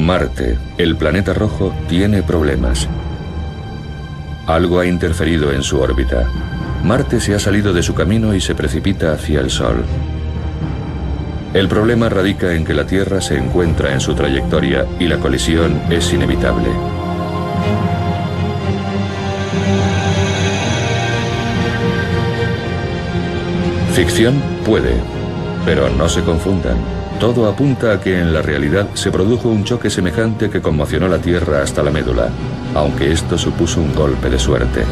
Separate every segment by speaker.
Speaker 1: Marte, el planeta rojo, tiene problemas. Algo ha interferido en su órbita. Marte se ha salido de su camino y se precipita hacia el Sol. El problema radica en que la Tierra se encuentra en su trayectoria y la colisión es inevitable. Ficción puede, pero no se confundan. Todo apunta a que en la realidad se produjo un choque semejante que conmocionó la Tierra hasta la médula, aunque esto supuso un golpe de suerte.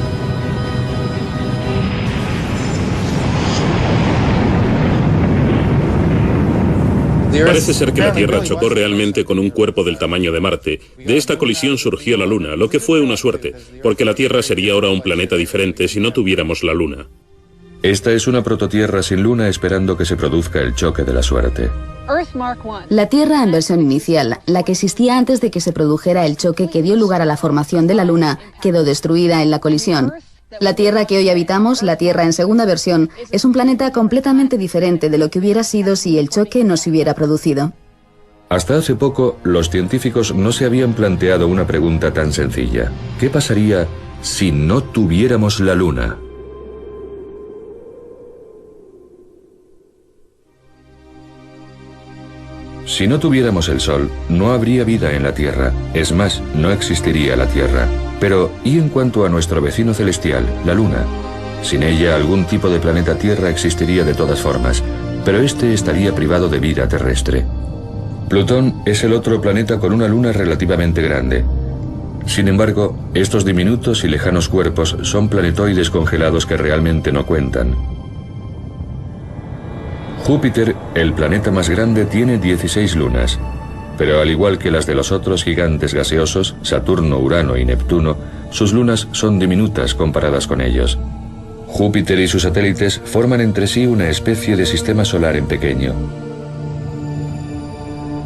Speaker 2: Parece ser que la Tierra chocó realmente con un cuerpo del tamaño de Marte. De esta colisión surgió la Luna, lo que fue una suerte, porque la Tierra sería ahora un planeta diferente si no tuviéramos la Luna.
Speaker 1: Esta es una prototierra sin luna esperando que se produzca el choque de la suerte.
Speaker 3: La Tierra en versión inicial, la que existía antes de que se produjera el choque que dio lugar a la formación de la Luna, quedó destruida en la colisión. La Tierra que hoy habitamos, la Tierra en segunda versión, es un planeta completamente diferente de lo que hubiera sido si el choque no se hubiera producido.
Speaker 1: Hasta hace poco, los científicos no se habían planteado una pregunta tan sencilla. ¿Qué pasaría si no tuviéramos la Luna? Si no tuviéramos el Sol, no habría vida en la Tierra. Es más, no existiría la Tierra. Pero, ¿y en cuanto a nuestro vecino celestial, la Luna? Sin ella, algún tipo de planeta Tierra existiría de todas formas, pero este estaría privado de vida terrestre. Plutón es el otro planeta con una luna relativamente grande. Sin embargo, estos diminutos y lejanos cuerpos son planetoides congelados que realmente no cuentan. Júpiter, el planeta más grande, tiene 16 lunas, pero al igual que las de los otros gigantes gaseosos, Saturno, Urano y Neptuno, sus lunas son diminutas comparadas con ellos. Júpiter y sus satélites forman entre sí una especie de sistema solar en pequeño.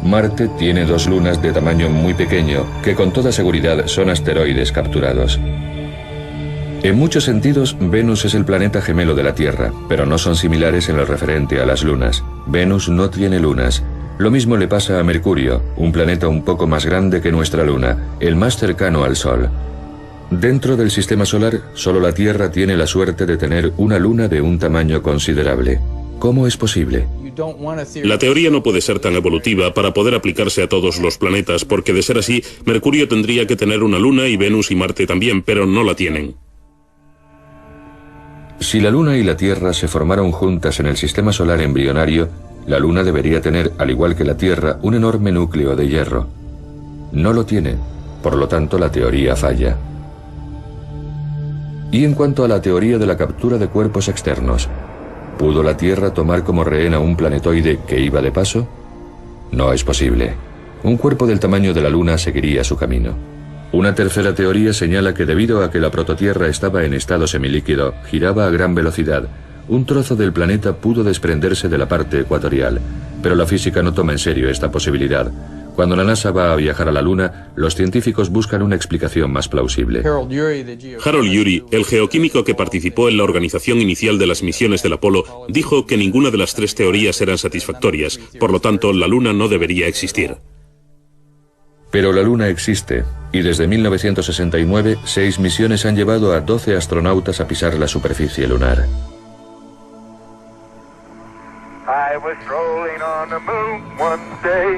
Speaker 1: Marte tiene 2 lunas de tamaño muy pequeño, que con toda seguridad son asteroides capturados. En muchos sentidos, Venus es el planeta gemelo de la Tierra, pero no son similares en lo referente a las lunas. Venus no tiene lunas. Lo mismo le pasa a Mercurio, un planeta un poco más grande que nuestra Luna, el más cercano al Sol. Dentro del sistema solar, solo la Tierra tiene la suerte de tener una luna de un tamaño considerable. ¿Cómo es posible?
Speaker 2: La teoría no puede ser tan evolutiva para poder aplicarse a todos los planetas, porque de ser así, Mercurio tendría que tener una luna y Venus y Marte también, pero no la tienen.
Speaker 1: Si la Luna y la Tierra se formaron juntas en el sistema solar embrionario, la Luna debería tener, al igual que la Tierra, un enorme núcleo de hierro. No lo tiene, por lo tanto la teoría falla. Y en cuanto a la teoría de la captura de cuerpos externos, ¿pudo la Tierra tomar como rehén a un planetoide que iba de paso? No es posible. Un cuerpo del tamaño de la Luna seguiría su camino. Una tercera teoría señala que debido a que la prototierra estaba en estado semilíquido, giraba a gran velocidad, un trozo del planeta pudo desprenderse de la parte ecuatorial, pero la física no toma en serio esta posibilidad. Cuando la NASA va a viajar a la Luna, los científicos buscan una explicación más plausible.
Speaker 2: Harold Urey, el geoquímico que participó en la organización inicial de las misiones del Apolo, dijo que ninguna de las 3 teorías eran satisfactorias, por lo tanto la Luna no debería existir.
Speaker 1: Pero la Luna existe, y desde 1969, 6 misiones han llevado a 12 astronautas a pisar la superficie lunar.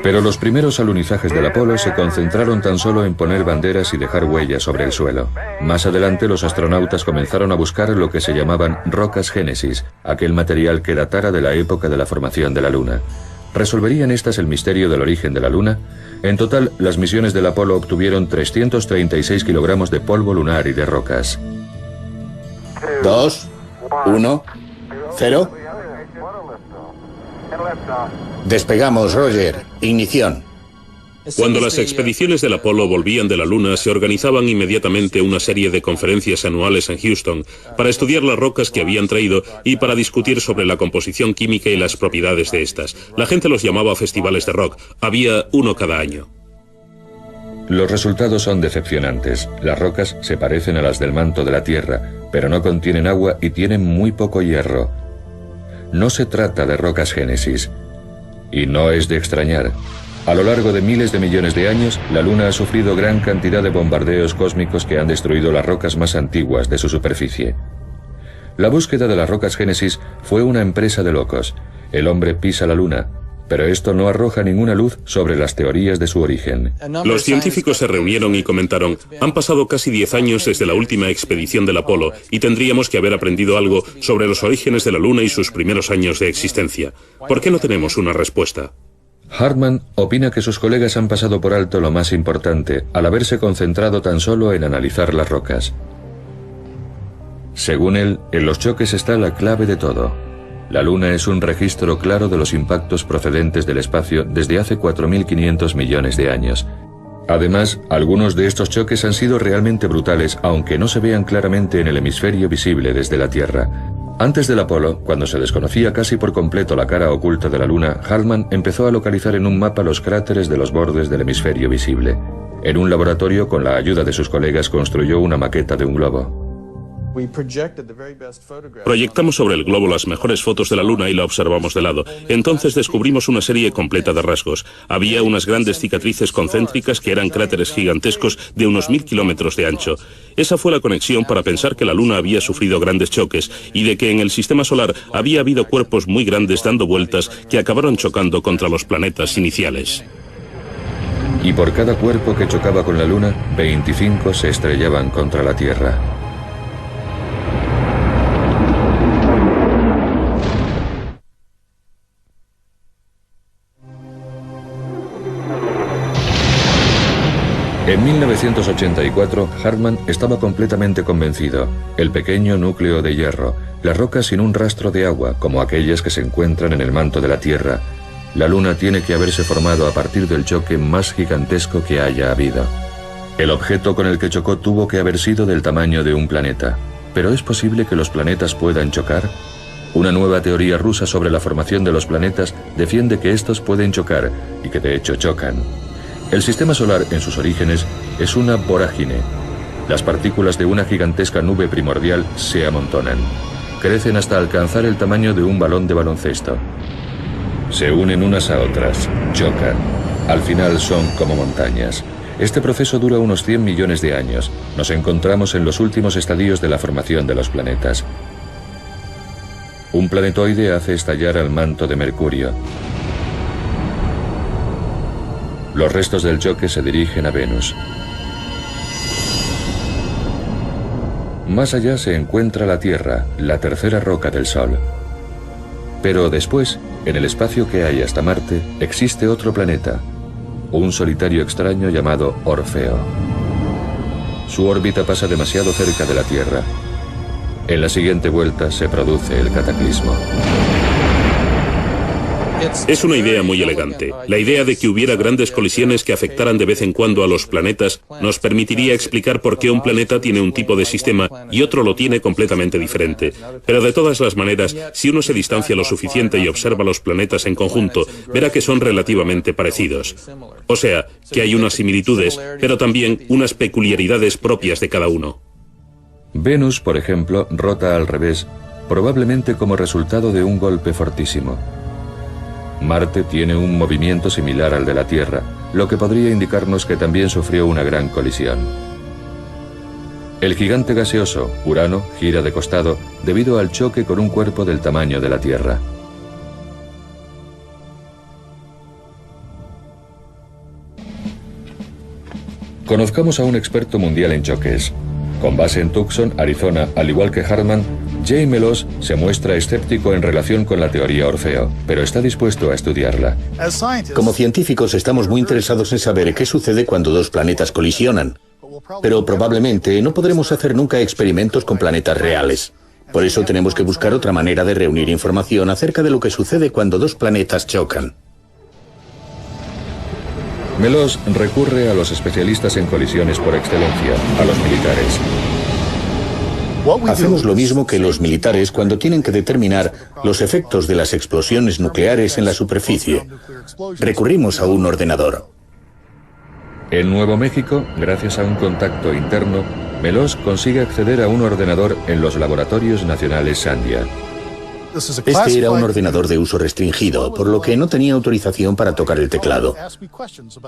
Speaker 1: Pero los primeros alunizajes del Apolo se concentraron tan solo en poner banderas y dejar huellas sobre el suelo. Más adelante los astronautas comenzaron a buscar lo que se llamaban rocas génesis, aquel material que datara de la época de la formación de la Luna. ¿Resolverían estas el misterio del origen de la Luna? En total, las misiones del Apolo obtuvieron 336 kilogramos de polvo lunar y de rocas.
Speaker 4: 2, 1, 0. Despegamos, Roger. Ignición.
Speaker 2: Cuando las expediciones del Apolo volvían de la Luna, se organizaban inmediatamente una serie de conferencias anuales en Houston para estudiar las rocas que habían traído y para discutir sobre la composición química y las propiedades de estas. La gente los llamaba festivales de rock. Había uno cada año.
Speaker 1: Los resultados son decepcionantes. Las rocas se parecen a las del manto de la Tierra, pero no contienen agua y tienen muy poco hierro. No se trata de rocas génesis. Y no es de extrañar. A lo largo de miles de millones de años, la Luna ha sufrido gran cantidad de bombardeos cósmicos que han destruido las rocas más antiguas de su superficie. La búsqueda de las rocas Génesis fue una empresa de locos. El hombre pisa la Luna, pero esto no arroja ninguna luz sobre las teorías de su origen.
Speaker 2: Los científicos se reunieron y comentaron: han pasado casi 10 años desde la última expedición del Apolo y tendríamos que haber aprendido algo sobre los orígenes de la Luna y sus primeros años de existencia. ¿Por qué no tenemos una respuesta?
Speaker 1: Hartman opina que sus colegas han pasado por alto lo más importante al haberse concentrado tan solo en analizar las rocas. Según él, en los choques está la clave de todo. La Luna es un registro claro de los impactos procedentes del espacio desde hace 4.500 millones de años. Además, algunos de estos choques han sido realmente brutales, aunque no se vean claramente en el hemisferio visible desde la Tierra. Antes del Apolo, cuando se desconocía casi por completo la cara oculta de la Luna, Hartman empezó a localizar en un mapa los cráteres de los bordes del hemisferio visible. En un laboratorio, con la ayuda de sus colegas, construyó una maqueta de un globo.
Speaker 2: Proyectamos sobre el globo las mejores fotos de la Luna y la observamos de lado. Entonces descubrimos una serie completa de rasgos. Había unas grandes cicatrices concéntricas que eran cráteres gigantescos de unos 1000 kilómetros de ancho. Esa fue la conexión para pensar que la Luna había sufrido grandes choques y de que en el sistema solar había habido cuerpos muy grandes dando vueltas que acabaron chocando contra los planetas iniciales.
Speaker 1: Y por cada cuerpo que chocaba con la Luna, 25 se estrellaban contra la Tierra. En 1984, Hartman estaba completamente convencido. El pequeño núcleo de hierro, las rocas sin un rastro de agua, como aquellas que se encuentran en el manto de la Tierra. La Luna tiene que haberse formado a partir del choque más gigantesco que haya habido. El objeto con el que chocó tuvo que haber sido del tamaño de un planeta. ¿Pero es posible que los planetas puedan chocar? Una nueva teoría rusa sobre la formación de los planetas defiende que estos pueden chocar y que de hecho chocan. El sistema solar en sus orígenes es una vorágine. Las partículas de una gigantesca nube primordial se amontonan. Crecen hasta alcanzar el tamaño de un balón de baloncesto. Se unen unas a otras, chocan. Al final son como montañas. Este proceso dura unos 100 millones de años. Nos encontramos en los últimos estadios de la formación de los planetas. Un planetoide hace estallar al manto de Mercurio. Los restos del choque se dirigen a Venus. Más allá se encuentra la Tierra, la tercera roca del Sol. Pero después, en el espacio que hay hasta Marte, existe otro planeta, un solitario extraño llamado Orfeo. Su órbita pasa demasiado cerca de la Tierra. En la siguiente vuelta se produce el cataclismo.
Speaker 2: Es una idea muy elegante. La idea de que hubiera grandes colisiones que afectaran de vez en cuando a los planetas nos permitiría explicar por qué un planeta tiene un tipo de sistema y otro lo tiene completamente diferente. Pero de todas las maneras, si uno se distancia lo suficiente y observa los planetas en conjunto, verá que son relativamente parecidos. O sea, que hay unas similitudes, pero también unas peculiaridades propias de cada uno.
Speaker 1: Venus, por ejemplo, rota al revés, probablemente como resultado de un golpe fortísimo. Marte tiene un movimiento similar al de la Tierra, lo que podría indicarnos que también sufrió una gran colisión. El gigante gaseoso, Urano, gira de costado debido al choque con un cuerpo del tamaño de la Tierra. Conozcamos a un experto mundial en choques. Con base en Tucson, Arizona, al igual que Hartman, Jay Meloz se muestra escéptico en relación con la teoría Orfeo, pero está dispuesto a estudiarla.
Speaker 4: Como científicos estamos muy interesados en saber qué sucede cuando dos planetas colisionan, pero probablemente no podremos hacer nunca experimentos con planetas reales. Por eso tenemos que buscar otra manera de reunir información acerca de lo que sucede cuando dos planetas chocan.
Speaker 1: Meloz recurre a los especialistas en colisiones por excelencia, a los militares.
Speaker 4: Hacemos lo mismo que los militares cuando tienen que determinar los efectos de las explosiones nucleares en la superficie. Recurrimos a un ordenador.
Speaker 1: En Nuevo México, gracias a un contacto interno, Meloz consigue acceder a un ordenador en los laboratorios nacionales Sandia.
Speaker 4: Este era un ordenador de uso restringido, por lo que no tenía autorización para tocar el teclado.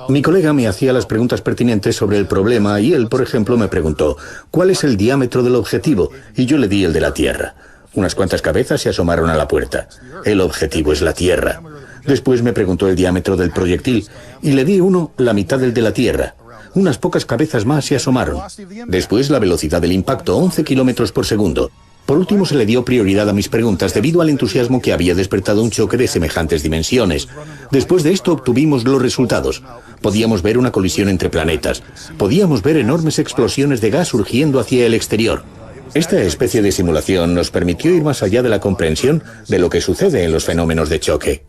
Speaker 4: Mi colega me hacía las preguntas pertinentes sobre el problema y él, por ejemplo, me preguntó ¿cuál es el diámetro del objetivo? Y yo le di el de la Tierra. Unas cuantas cabezas se asomaron a la puerta. El objetivo es la Tierra. Después me preguntó el diámetro del proyectil y le di uno la mitad del de la Tierra. Unas pocas cabezas más se asomaron. Después la velocidad del impacto, 11 kilómetros por segundo. Por último, se le dio prioridad a mis preguntas debido al entusiasmo que había despertado un choque de semejantes dimensiones. Después de esto obtuvimos los resultados. Podíamos ver una colisión entre planetas. Podíamos ver enormes explosiones de gas surgiendo hacia el exterior. Esta especie de simulación nos permitió ir más allá de la comprensión de lo que sucede en los fenómenos de choque.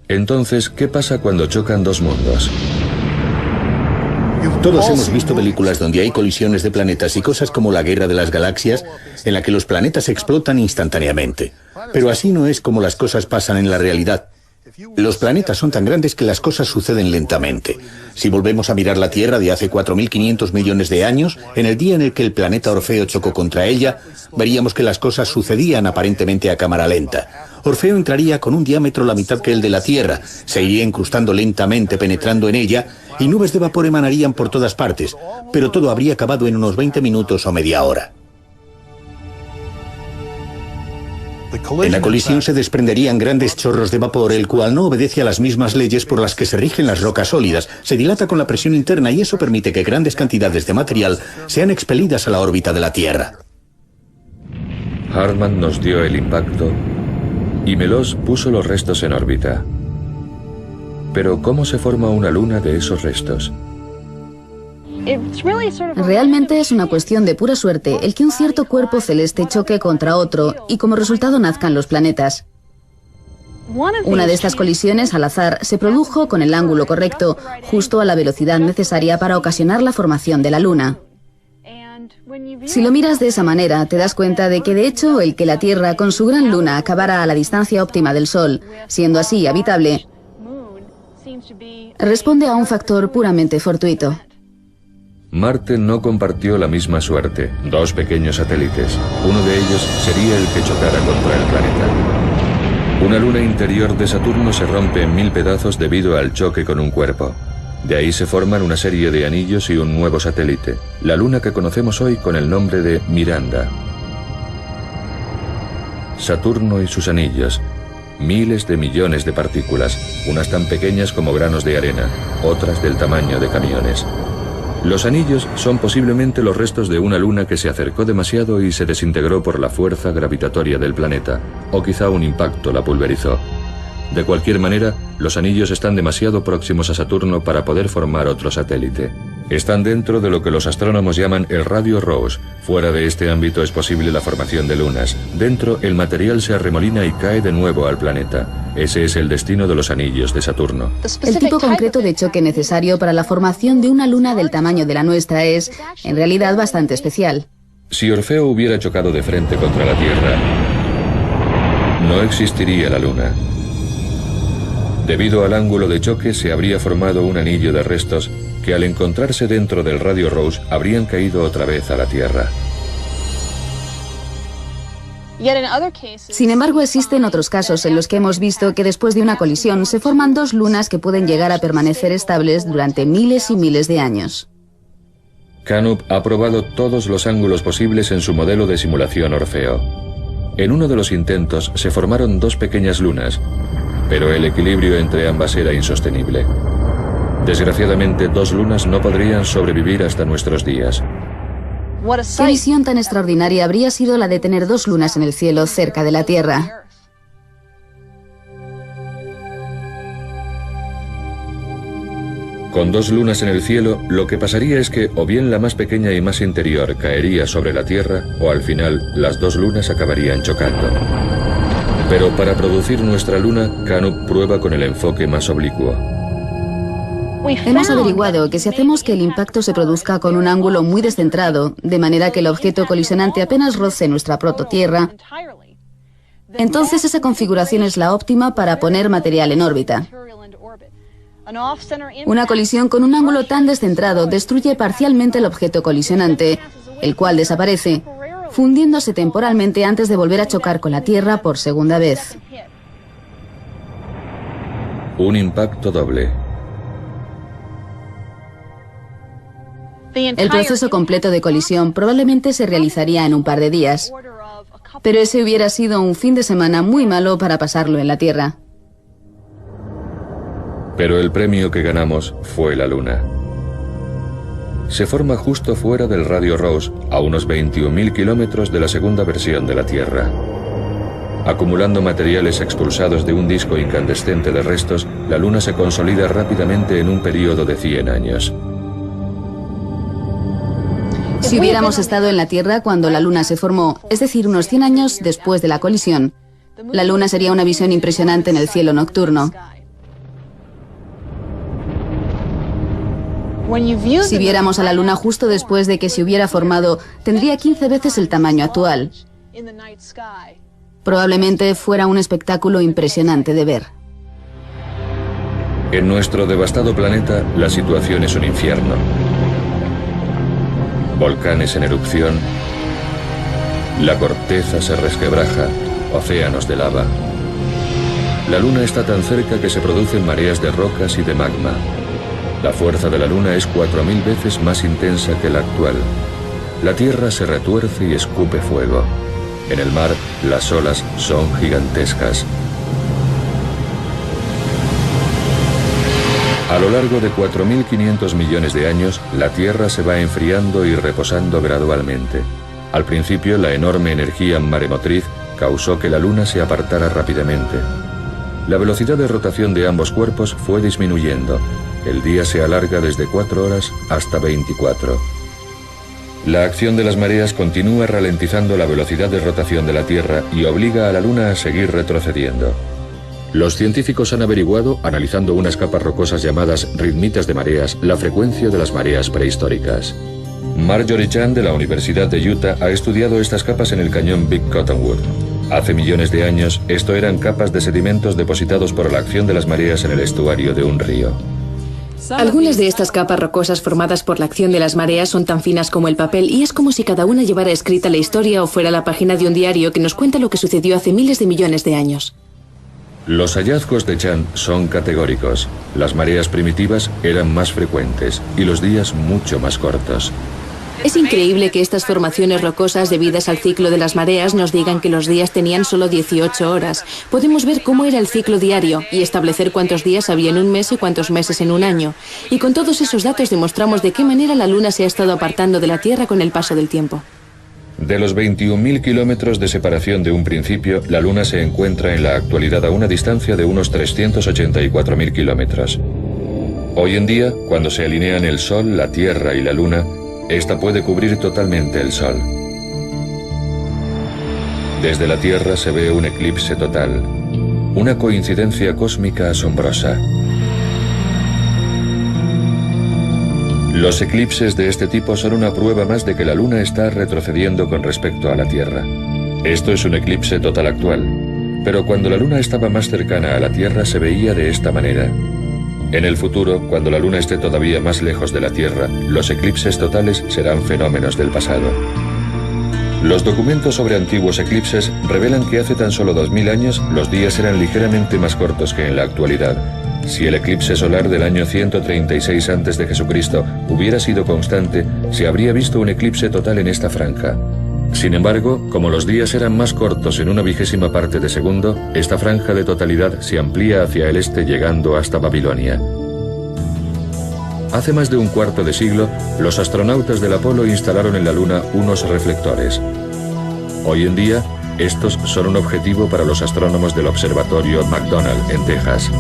Speaker 1: Entonces, ¿qué pasa cuando chocan dos mundos?
Speaker 4: Todos hemos visto películas donde hay colisiones de planetas y cosas como la Guerra de las Galaxias, en la que los planetas explotan instantáneamente. Pero así no es como las cosas pasan en la realidad. Los planetas son tan grandes que las cosas suceden lentamente. Si volvemos a mirar la Tierra de hace 4.500 millones de años, en el día en el que el planeta Orfeo chocó contra ella, veríamos que las cosas sucedían aparentemente a cámara lenta. Orfeo entraría con un diámetro la mitad que el de la Tierra, se iría incrustando lentamente, penetrando en ella, y nubes de vapor emanarían por todas partes, pero todo habría acabado en unos 20 minutos o media hora. En la colisión se desprenderían grandes chorros de vapor, el cual no obedece a las mismas leyes por las que se rigen las rocas sólidas. Se dilata con la presión interna y eso permite que grandes cantidades de material sean expelidas a la órbita de la Tierra.
Speaker 1: Hartmann nos dio el impacto y Meloss puso los restos en órbita. Pero ¿cómo se forma una luna de esos restos?
Speaker 3: Realmente es una cuestión de pura suerte el que un cierto cuerpo celeste choque contra otro y como resultado nazcan los planetas. Una de estas colisiones al azar se produjo con el ángulo correcto, justo a la velocidad necesaria para ocasionar la formación de la Luna. Si lo miras de esa manera, te das cuenta de que de hecho el que la Tierra con su gran luna acabara a la distancia óptima del Sol, siendo así habitable, responde a un factor puramente fortuito.
Speaker 1: Marte no compartió la misma suerte. Dos pequeños satélites. Uno de ellos sería el que chocara contra el planeta. Una luna interior de Saturno se rompe en 1000 pedazos debido al choque con un cuerpo. De ahí se forman una serie de anillos y un nuevo satélite, la luna que conocemos hoy con el nombre de Miranda. Saturno y sus anillos. Miles de millones de partículas, unas tan pequeñas como granos de arena, otras del tamaño de camiones. Los anillos son posiblemente los restos de una luna que se acercó demasiado y se desintegró por la fuerza gravitatoria del planeta, o quizá un impacto la pulverizó. De cualquier manera, los anillos están demasiado próximos a Saturno para poder formar otro satélite. Están dentro de lo que los astrónomos llaman el radio Rosse. Fuera de este ámbito es posible la formación de lunas. Dentro, el material se arremolina y cae de nuevo al planeta. Ese es el destino de los anillos de Saturno.
Speaker 3: El tipo concreto de choque necesario para la formación de una luna del tamaño de la nuestra es, en realidad, bastante especial.
Speaker 1: Si Orfeo hubiera chocado de frente contra la Tierra, no existiría la luna. Debido al ángulo de choque se habría formado un anillo de restos que al encontrarse dentro del radio Rosse habrían caído otra vez a la Tierra.
Speaker 3: Sin embargo, existen otros casos en los que hemos visto que después de una colisión se forman dos lunas que pueden llegar a permanecer estables durante miles y miles de años.
Speaker 1: Canup ha probado todos los ángulos posibles en su modelo de simulación Orfeo. En uno de los intentos se formaron dos pequeñas lunas, pero el equilibrio entre ambas era insostenible. Desgraciadamente, dos lunas no podrían sobrevivir hasta nuestros días.
Speaker 3: ¿Qué visión tan extraordinaria habría sido la de tener dos lunas en el cielo cerca de la Tierra?
Speaker 1: Con dos lunas en el cielo, lo que pasaría es que o bien la más pequeña y más interior caería sobre la Tierra, o al final las dos lunas acabarían chocando. Pero para producir nuestra luna, Canup prueba con el enfoque más oblicuo.
Speaker 3: Hemos averiguado que si hacemos que el impacto se produzca con un ángulo muy descentrado, de manera que el objeto colisionante apenas roce nuestra prototierra, entonces esa configuración es la óptima para poner material en órbita. Una colisión con un ángulo tan descentrado destruye parcialmente el objeto colisionante, el cual desaparece, fundiéndose temporalmente antes de volver a chocar con la Tierra por segunda vez.
Speaker 1: Un impacto doble.
Speaker 3: El proceso completo de colisión probablemente se realizaría en un par de días, pero ese hubiera sido un fin de semana muy malo para pasarlo en la Tierra.
Speaker 1: Pero el premio que ganamos fue la Luna. Se forma justo fuera del Radio Ross, a unos 21.000 kilómetros de la segunda versión de la Tierra. Acumulando materiales expulsados de un disco incandescente de restos, la Luna se consolida rápidamente en un periodo de 100 años.
Speaker 3: Si hubiéramos estado en la Tierra cuando la Luna se formó, es decir, unos 100 años después de la colisión, la Luna sería una visión impresionante en el cielo nocturno. Si viéramos a la Luna justo después de que se hubiera formado, tendría 15 veces el tamaño actual. Probablemente fuera un espectáculo impresionante de ver.
Speaker 1: En nuestro devastado planeta, la situación es un infierno. Volcanes en erupción, la corteza se resquebraja, océanos de lava. La Luna está tan cerca que se producen mareas de rocas y de magma. La fuerza de la Luna es 4000 veces más intensa que la actual. La Tierra se retuerce y escupe fuego. En el mar, las olas son gigantescas. A lo largo de 4.500 millones de años, la Tierra se va enfriando y reposando gradualmente. Al principio, la enorme energía maremotriz causó que la Luna se apartara rápidamente. La velocidad de rotación de ambos cuerpos fue disminuyendo. El día se alarga desde 4 horas hasta 24. La acción de las mareas continúa ralentizando la velocidad de rotación de la Tierra y obliga a la Luna a seguir retrocediendo. Los científicos han averiguado, analizando unas capas rocosas llamadas ritmitas de mareas, la frecuencia de las mareas prehistóricas. Marjorie Chan de la Universidad de Utah ha estudiado estas capas en el cañón Big Cottonwood. Hace millones de años, esto eran capas de sedimentos depositados por la acción de las mareas en el estuario de un río.
Speaker 5: Algunas de estas capas rocosas formadas por la acción de las mareas son tan finas como el papel y es como si cada una llevara escrita la historia o fuera la página de un diario que nos cuenta lo que sucedió hace miles de millones de años.
Speaker 1: Los hallazgos de Chan son categóricos. Las mareas primitivas eran más frecuentes y los días mucho más cortos.
Speaker 5: Es increíble que estas formaciones rocosas debidas al ciclo de las mareas nos digan que los días tenían solo 18 horas. Podemos ver cómo era el ciclo diario y establecer cuántos días había en un mes y cuántos meses en un año. Y con todos esos datos demostramos de qué manera la Luna se ha estado apartando de la Tierra con el paso del tiempo.
Speaker 1: De los 21.000 kilómetros de separación de un principio, la Luna se encuentra en la actualidad a una distancia de unos 384.000 kilómetros. Hoy en día, cuando se alinean el Sol, la Tierra y la Luna, esta puede cubrir totalmente el Sol. Desde la Tierra se ve un eclipse total, una coincidencia cósmica asombrosa. Los eclipses de este tipo son una prueba más de que la Luna está retrocediendo con respecto a la Tierra. Esto es un eclipse total actual, pero cuando la Luna estaba más cercana a la Tierra se veía de esta manera. En el futuro, cuando la Luna esté todavía más lejos de la Tierra, los eclipses totales serán fenómenos del pasado. Los documentos sobre antiguos eclipses revelan que hace tan solo 2000 años los días eran ligeramente más cortos que en la actualidad. Si el eclipse solar del año 136 a.C. hubiera sido constante, se habría visto un eclipse total en esta franja. Sin embargo, como los días eran más cortos en una 20ª parte de segundo, esta franja de totalidad se amplía hacia el este llegando hasta Babilonia. Hace más de un cuarto de siglo, los astronautas del Apolo instalaron en la Luna unos reflectores. Hoy en día, estos son un objetivo para los astrónomos del Observatorio McDonald en Texas.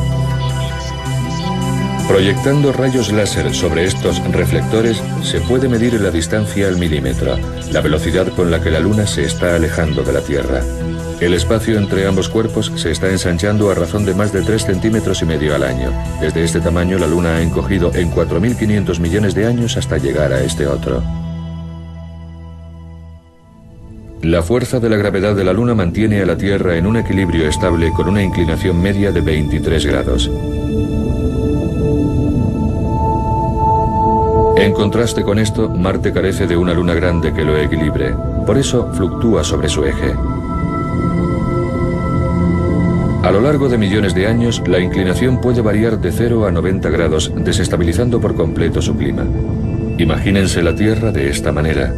Speaker 1: Proyectando rayos láser sobre estos reflectores, se puede medir la distancia al milímetro, la velocidad con la que la Luna se está alejando de la Tierra. El espacio entre ambos cuerpos se está ensanchando a razón de más de 3,5 centímetros al año. Desde este tamaño, la Luna ha encogido en 4.500 millones de años hasta llegar a este otro. La fuerza de la gravedad de la Luna mantiene a la Tierra en un equilibrio estable con una inclinación media de 23 grados. En contraste con esto, Marte carece de una luna grande que lo equilibre. Por eso fluctúa sobre su eje. A lo largo de millones de años, la inclinación puede variar de 0 a 90 grados, desestabilizando por completo su clima. Imagínense la Tierra de esta manera.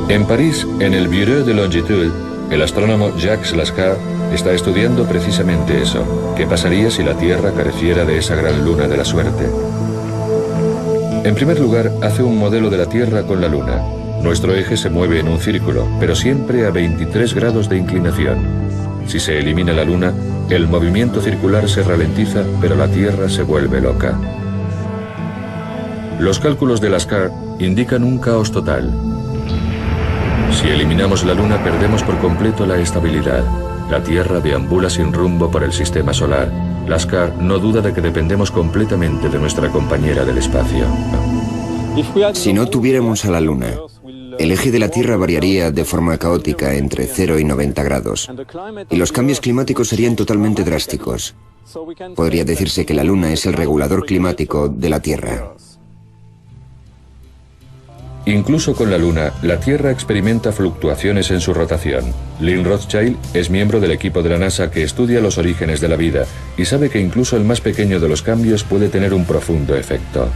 Speaker 1: En París, en el Bureau de Longitude, el astrónomo Jacques Lascar está estudiando precisamente eso. ¿Qué pasaría si la Tierra careciera de esa gran luna de la suerte? En primer lugar, hace un modelo de la Tierra con la Luna. Nuestro eje se mueve en un círculo, pero siempre a 23 grados de inclinación. Si se elimina la Luna, el movimiento circular se ralentiza, pero la Tierra se vuelve loca. Los cálculos de Lascar indican un caos total. Si eliminamos la Luna, perdemos por completo la estabilidad. La Tierra deambula sin rumbo por el sistema solar. Lascar no duda de que dependemos completamente de nuestra compañera del espacio.
Speaker 6: Si no tuviéramos a la Luna, el eje de la Tierra variaría de forma caótica entre 0 y 90 grados, y los cambios climáticos serían totalmente drásticos. Podría decirse que la Luna es el regulador climático de la Tierra.
Speaker 1: Incluso con la Luna, la Tierra experimenta fluctuaciones en su rotación. Lynn Rothschild es miembro del equipo de la NASA que estudia los orígenes de la vida y sabe que incluso el más pequeño de los cambios puede tener un profundo efecto.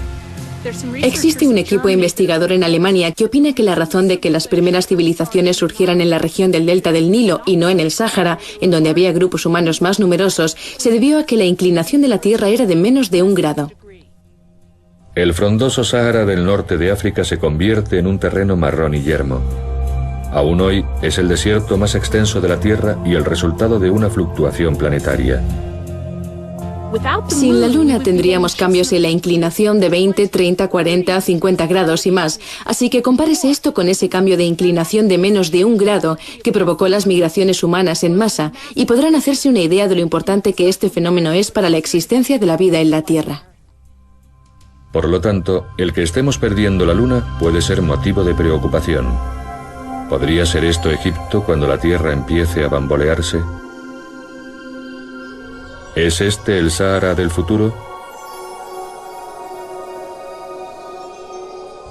Speaker 5: Existe un equipo investigador en Alemania que opina que la razón de que las primeras civilizaciones surgieran en la región del delta del Nilo y no en el Sáhara, en donde había grupos humanos más numerosos, se debió a que la inclinación de la Tierra era de menos de 1 grado.
Speaker 1: El frondoso Sáhara del norte de África se convierte en un terreno marrón y yermo. Aún hoy es el desierto más extenso de la Tierra y el resultado de una fluctuación planetaria.
Speaker 5: Sin la Luna tendríamos cambios en la inclinación de 20, 30, 40, 50 grados y más, así que compárese esto con ese cambio de inclinación de menos de 1 grado que provocó las migraciones humanas en masa y podrán hacerse una idea de lo importante que este fenómeno es para la existencia de la vida en la Tierra.
Speaker 1: Por lo tanto, el que estemos perdiendo la Luna puede ser motivo de preocupación. ¿Podría ser esto Egipto cuando la Tierra empiece a bambolearse? ¿Es este el Sáhara del futuro?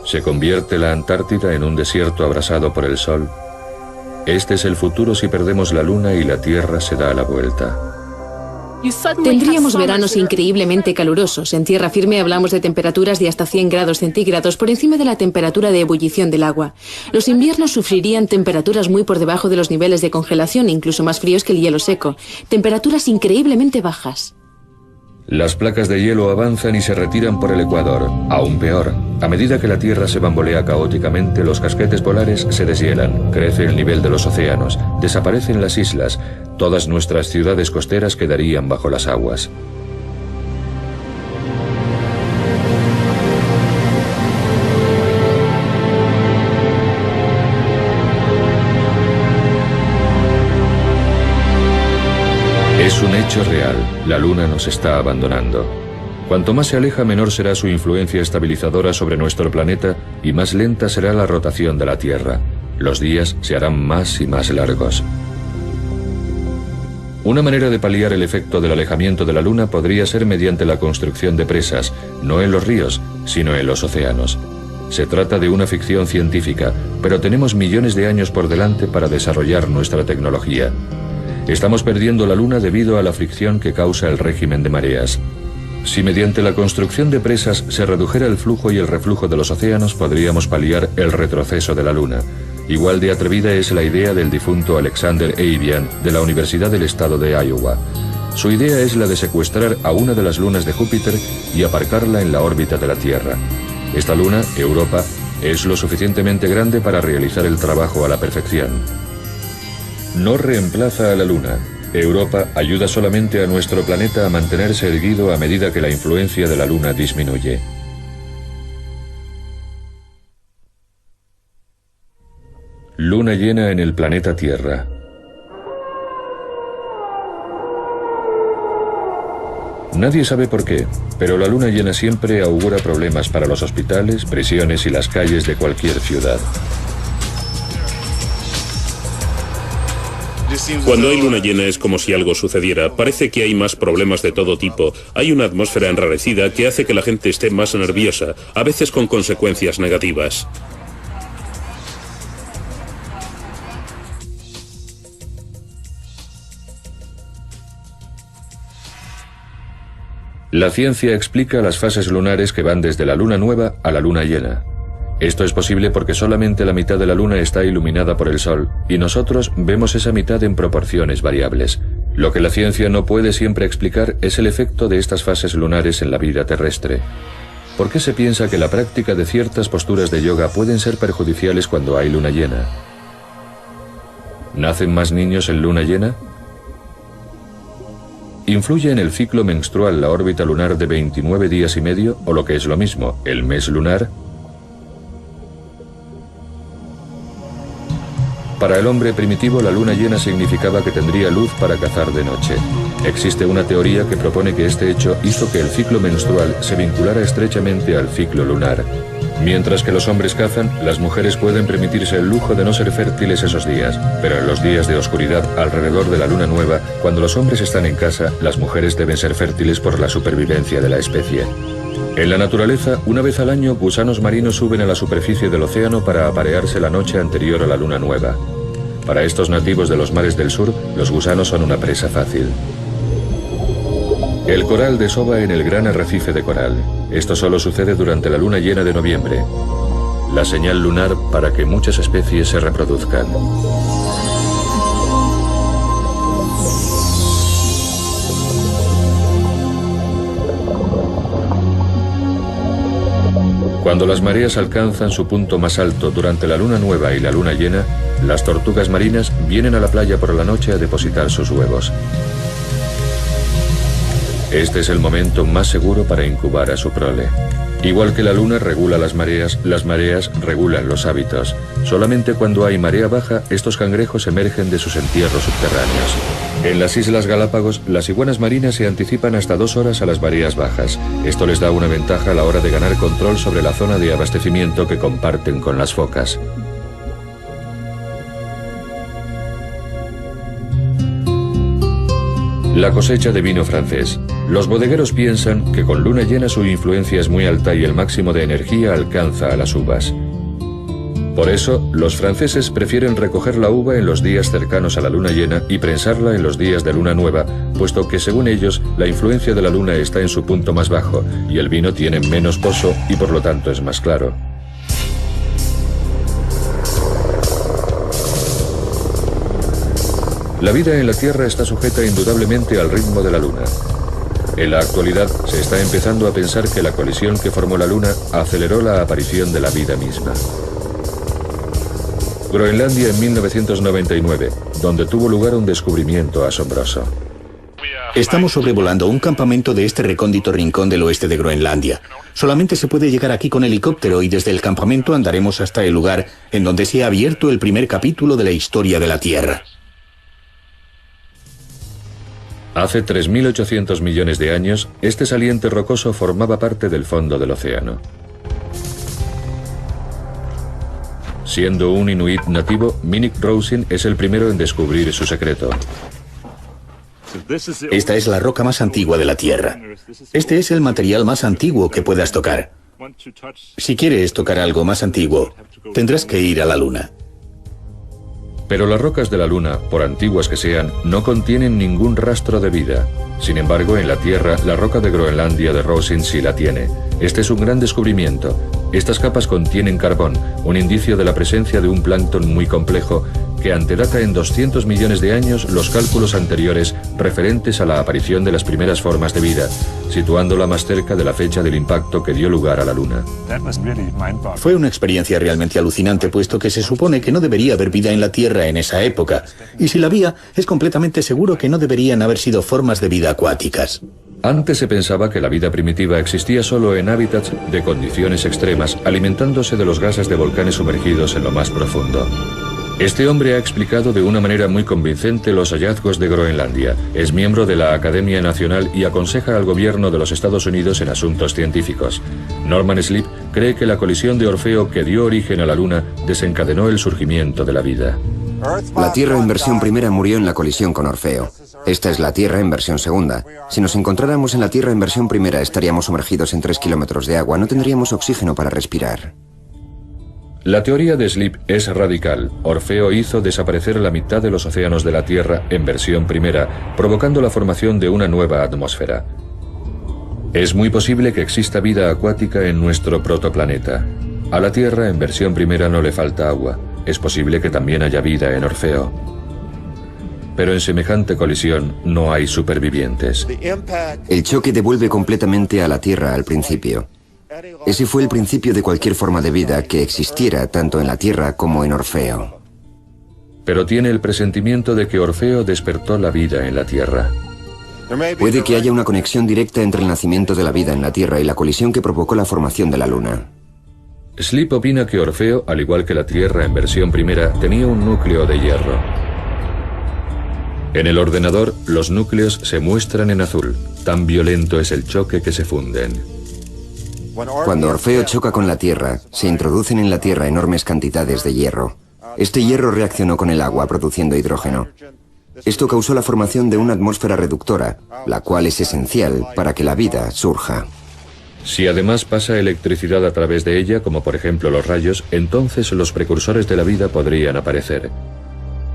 Speaker 1: ¿Se convierte la Antártida en un desierto abrasado por el sol? Este es el futuro si perdemos la Luna y la Tierra se da la vuelta.
Speaker 5: Tendríamos veranos increíblemente calurosos. En tierra firme hablamos de temperaturas de hasta 100 grados centígrados por encima de la temperatura de ebullición del agua. Los inviernos sufrirían temperaturas muy por debajo de los niveles de congelación, incluso más fríos que el hielo seco. Temperaturas increíblemente bajas.
Speaker 1: Las placas de hielo avanzan y se retiran por el ecuador. Aún peor, a medida que la Tierra se bambolea caóticamente, los casquetes polares se deshielan, crece el nivel de los océanos, desaparecen las islas, todas nuestras ciudades costeras quedarían bajo las aguas. Es un hecho real, la Luna nos está abandonando. Cuanto más se aleja, menor será su influencia estabilizadora sobre nuestro planeta y más lenta será la rotación de la Tierra. Los días se harán más y más largos. Una manera de paliar el efecto del alejamiento de la Luna podría ser mediante la construcción de presas, no en los ríos, sino en los océanos. Se trata de una ficción científica, pero tenemos millones de años por delante para desarrollar nuestra tecnología. Estamos perdiendo la Luna debido a la fricción que causa el régimen de mareas. Si mediante la construcción de presas se redujera el flujo y el reflujo de los océanos, podríamos paliar el retroceso de la Luna. Igual de atrevida es la idea del difunto Alexander Avian de la Universidad del Estado de Iowa. Su idea es la de secuestrar a una de las lunas de Júpiter y aparcarla en la órbita de la Tierra. Esta luna, Europa, es lo suficientemente grande para realizar el trabajo a la perfección. No reemplaza a la Luna. Europa ayuda solamente a nuestro planeta a mantenerse erguido a medida que la influencia de la Luna disminuye. Luna llena en el planeta Tierra. Nadie sabe por qué, pero la luna llena siempre augura problemas para los hospitales, prisiones y las calles de cualquier ciudad.
Speaker 2: Cuando hay luna llena es como si algo sucediera. Parece que hay más problemas de todo tipo. Hay una atmósfera enrarecida que hace que la gente esté más nerviosa, a veces con consecuencias negativas.
Speaker 1: La ciencia explica las fases lunares que van desde la luna nueva a la luna llena. Esto es posible porque solamente la mitad de la luna está iluminada por el sol y nosotros vemos esa mitad en proporciones variables. Lo que la ciencia no puede siempre explicar es el efecto de estas fases lunares en la vida terrestre. ¿Por qué se piensa que la práctica de ciertas posturas de yoga pueden ser perjudiciales cuando hay luna llena? ¿Nacen más niños en luna llena? ¿Influye en el ciclo menstrual la órbita lunar de 29 días y medio o lo que es lo mismo, el mes lunar? Para el hombre primitivo, la luna llena significaba que tendría luz para cazar de noche. Existe una teoría que propone que este hecho hizo que el ciclo menstrual se vinculara estrechamente al ciclo lunar. Mientras que los hombres cazan, las mujeres pueden permitirse el lujo de no ser fértiles esos días, pero en los días de oscuridad alrededor de la luna nueva, cuando los hombres están en casa, las mujeres deben ser fértiles por la supervivencia de la especie. En la naturaleza, una vez al año, gusanos marinos suben a la superficie del océano para aparearse la noche anterior a la luna nueva. Para estos nativos de los mares del sur, los gusanos son una presa fácil. El coral desova en el gran arrecife de coral. Esto solo sucede durante la luna llena de noviembre, la señal lunar para que muchas especies se reproduzcan. Cuando las mareas alcanzan su punto más alto durante la luna nueva y la luna llena, las tortugas marinas vienen a la playa por la noche a depositar sus huevos. Este es el momento más seguro para incubar a su prole. Igual que la luna regula las mareas regulan los hábitos. Solamente cuando hay marea baja, estos cangrejos emergen de sus entierros subterráneos. En las Islas Galápagos, las iguanas marinas se anticipan hasta 2 horas a las mareas bajas. Esto les da una ventaja a la hora de ganar control sobre la zona de abastecimiento que comparten con las focas. La cosecha de vino francés. Los bodegueros piensan que con luna llena su influencia es muy alta y el máximo de energía alcanza a las uvas. Por eso, los franceses prefieren recoger la uva en los días cercanos a la luna llena y prensarla en los días de luna nueva, puesto que según ellos, la influencia de la luna está en su punto más bajo y el vino tiene menos pozo y por lo tanto es más claro. La vida en la Tierra está sujeta indudablemente al ritmo de la Luna. En la actualidad se está empezando a pensar que la colisión que formó la Luna aceleró la aparición de la vida misma. Groenlandia en 1999, donde tuvo lugar un descubrimiento asombroso.
Speaker 4: Estamos sobrevolando un campamento de este recóndito rincón del oeste de Groenlandia. Solamente se puede llegar aquí con helicóptero y desde el campamento andaremos hasta el lugar en donde se ha abierto el primer capítulo de la historia de la Tierra.
Speaker 1: Hace 3.800 millones de años, este saliente rocoso formaba parte del fondo del océano. Siendo un inuit nativo, Minik Rosing es el primero en descubrir su secreto.
Speaker 4: Esta es la roca más antigua de la Tierra. Este es el material más antiguo que puedas tocar. Si quieres tocar algo más antiguo, tendrás que ir a la Luna.
Speaker 1: Pero las rocas de la Luna, por antiguas que sean, no contienen ningún rastro de vida. Sin embargo, en la Tierra, la roca de Groenlandia de Rosing sí la tiene. Este es un gran descubrimiento. Estas capas contienen carbón, un indicio de la presencia de un plancton muy complejo que antedata en 200 millones de años los cálculos anteriores referentes a la aparición de las primeras formas de vida, situándola más cerca de la fecha del impacto que dio lugar a la Luna.
Speaker 4: Fue una experiencia realmente alucinante, puesto que se supone que no debería haber vida en la Tierra en esa época, y si la había, es completamente seguro que no deberían haber sido formas de vida acuáticas.
Speaker 1: Antes se pensaba que la vida primitiva existía solo en hábitats de condiciones extremas, alimentándose de los gases de volcanes sumergidos en lo más profundo. Este hombre ha explicado de una manera muy convincente los hallazgos de Groenlandia. Es miembro de la Academia Nacional y aconseja al gobierno de los Estados Unidos en asuntos científicos. Norman Sleep cree que la colisión de Orfeo que dio origen a la Luna desencadenó el surgimiento de la vida.
Speaker 6: La Tierra en versión primera murió en la colisión con Orfeo. Esta es la Tierra en versión segunda. Si nos encontráramos en la Tierra en versión primera, estaríamos sumergidos en 3 kilómetros de agua. No tendríamos oxígeno para respirar.
Speaker 1: La teoría de Sleep es radical. Orfeo hizo desaparecer la mitad de los océanos de la Tierra en versión primera, provocando la formación de una nueva atmósfera. Es muy posible que exista vida acuática en nuestro protoplaneta. A la Tierra, en versión primera, no le falta agua. Es posible que también haya vida en Orfeo. Pero en semejante colisión no hay supervivientes.
Speaker 6: El choque devuelve completamente a la Tierra al principio. Ese fue el principio de cualquier forma de vida que existiera tanto en la Tierra como en Orfeo.
Speaker 1: Pero tiene el presentimiento de que Orfeo despertó la vida en la Tierra.
Speaker 6: Puede que haya una conexión directa entre el nacimiento de la vida en la Tierra y la colisión que provocó la formación de la Luna.
Speaker 1: Sleep opina que Orfeo, al igual que la Tierra en versión primera, tenía un núcleo de hierro. En el ordenador, los núcleos se muestran en azul. Tan violento es el choque que se funden.
Speaker 6: Cuando Orfeo choca con la Tierra, se introducen en la Tierra enormes cantidades de hierro. Este hierro reaccionó con el agua, produciendo hidrógeno. Esto causó la formación de una atmósfera reductora, la cual es esencial para que la vida surja.
Speaker 1: Si además pasa electricidad a través de ella, como por ejemplo los rayos, entonces los precursores de la vida podrían aparecer.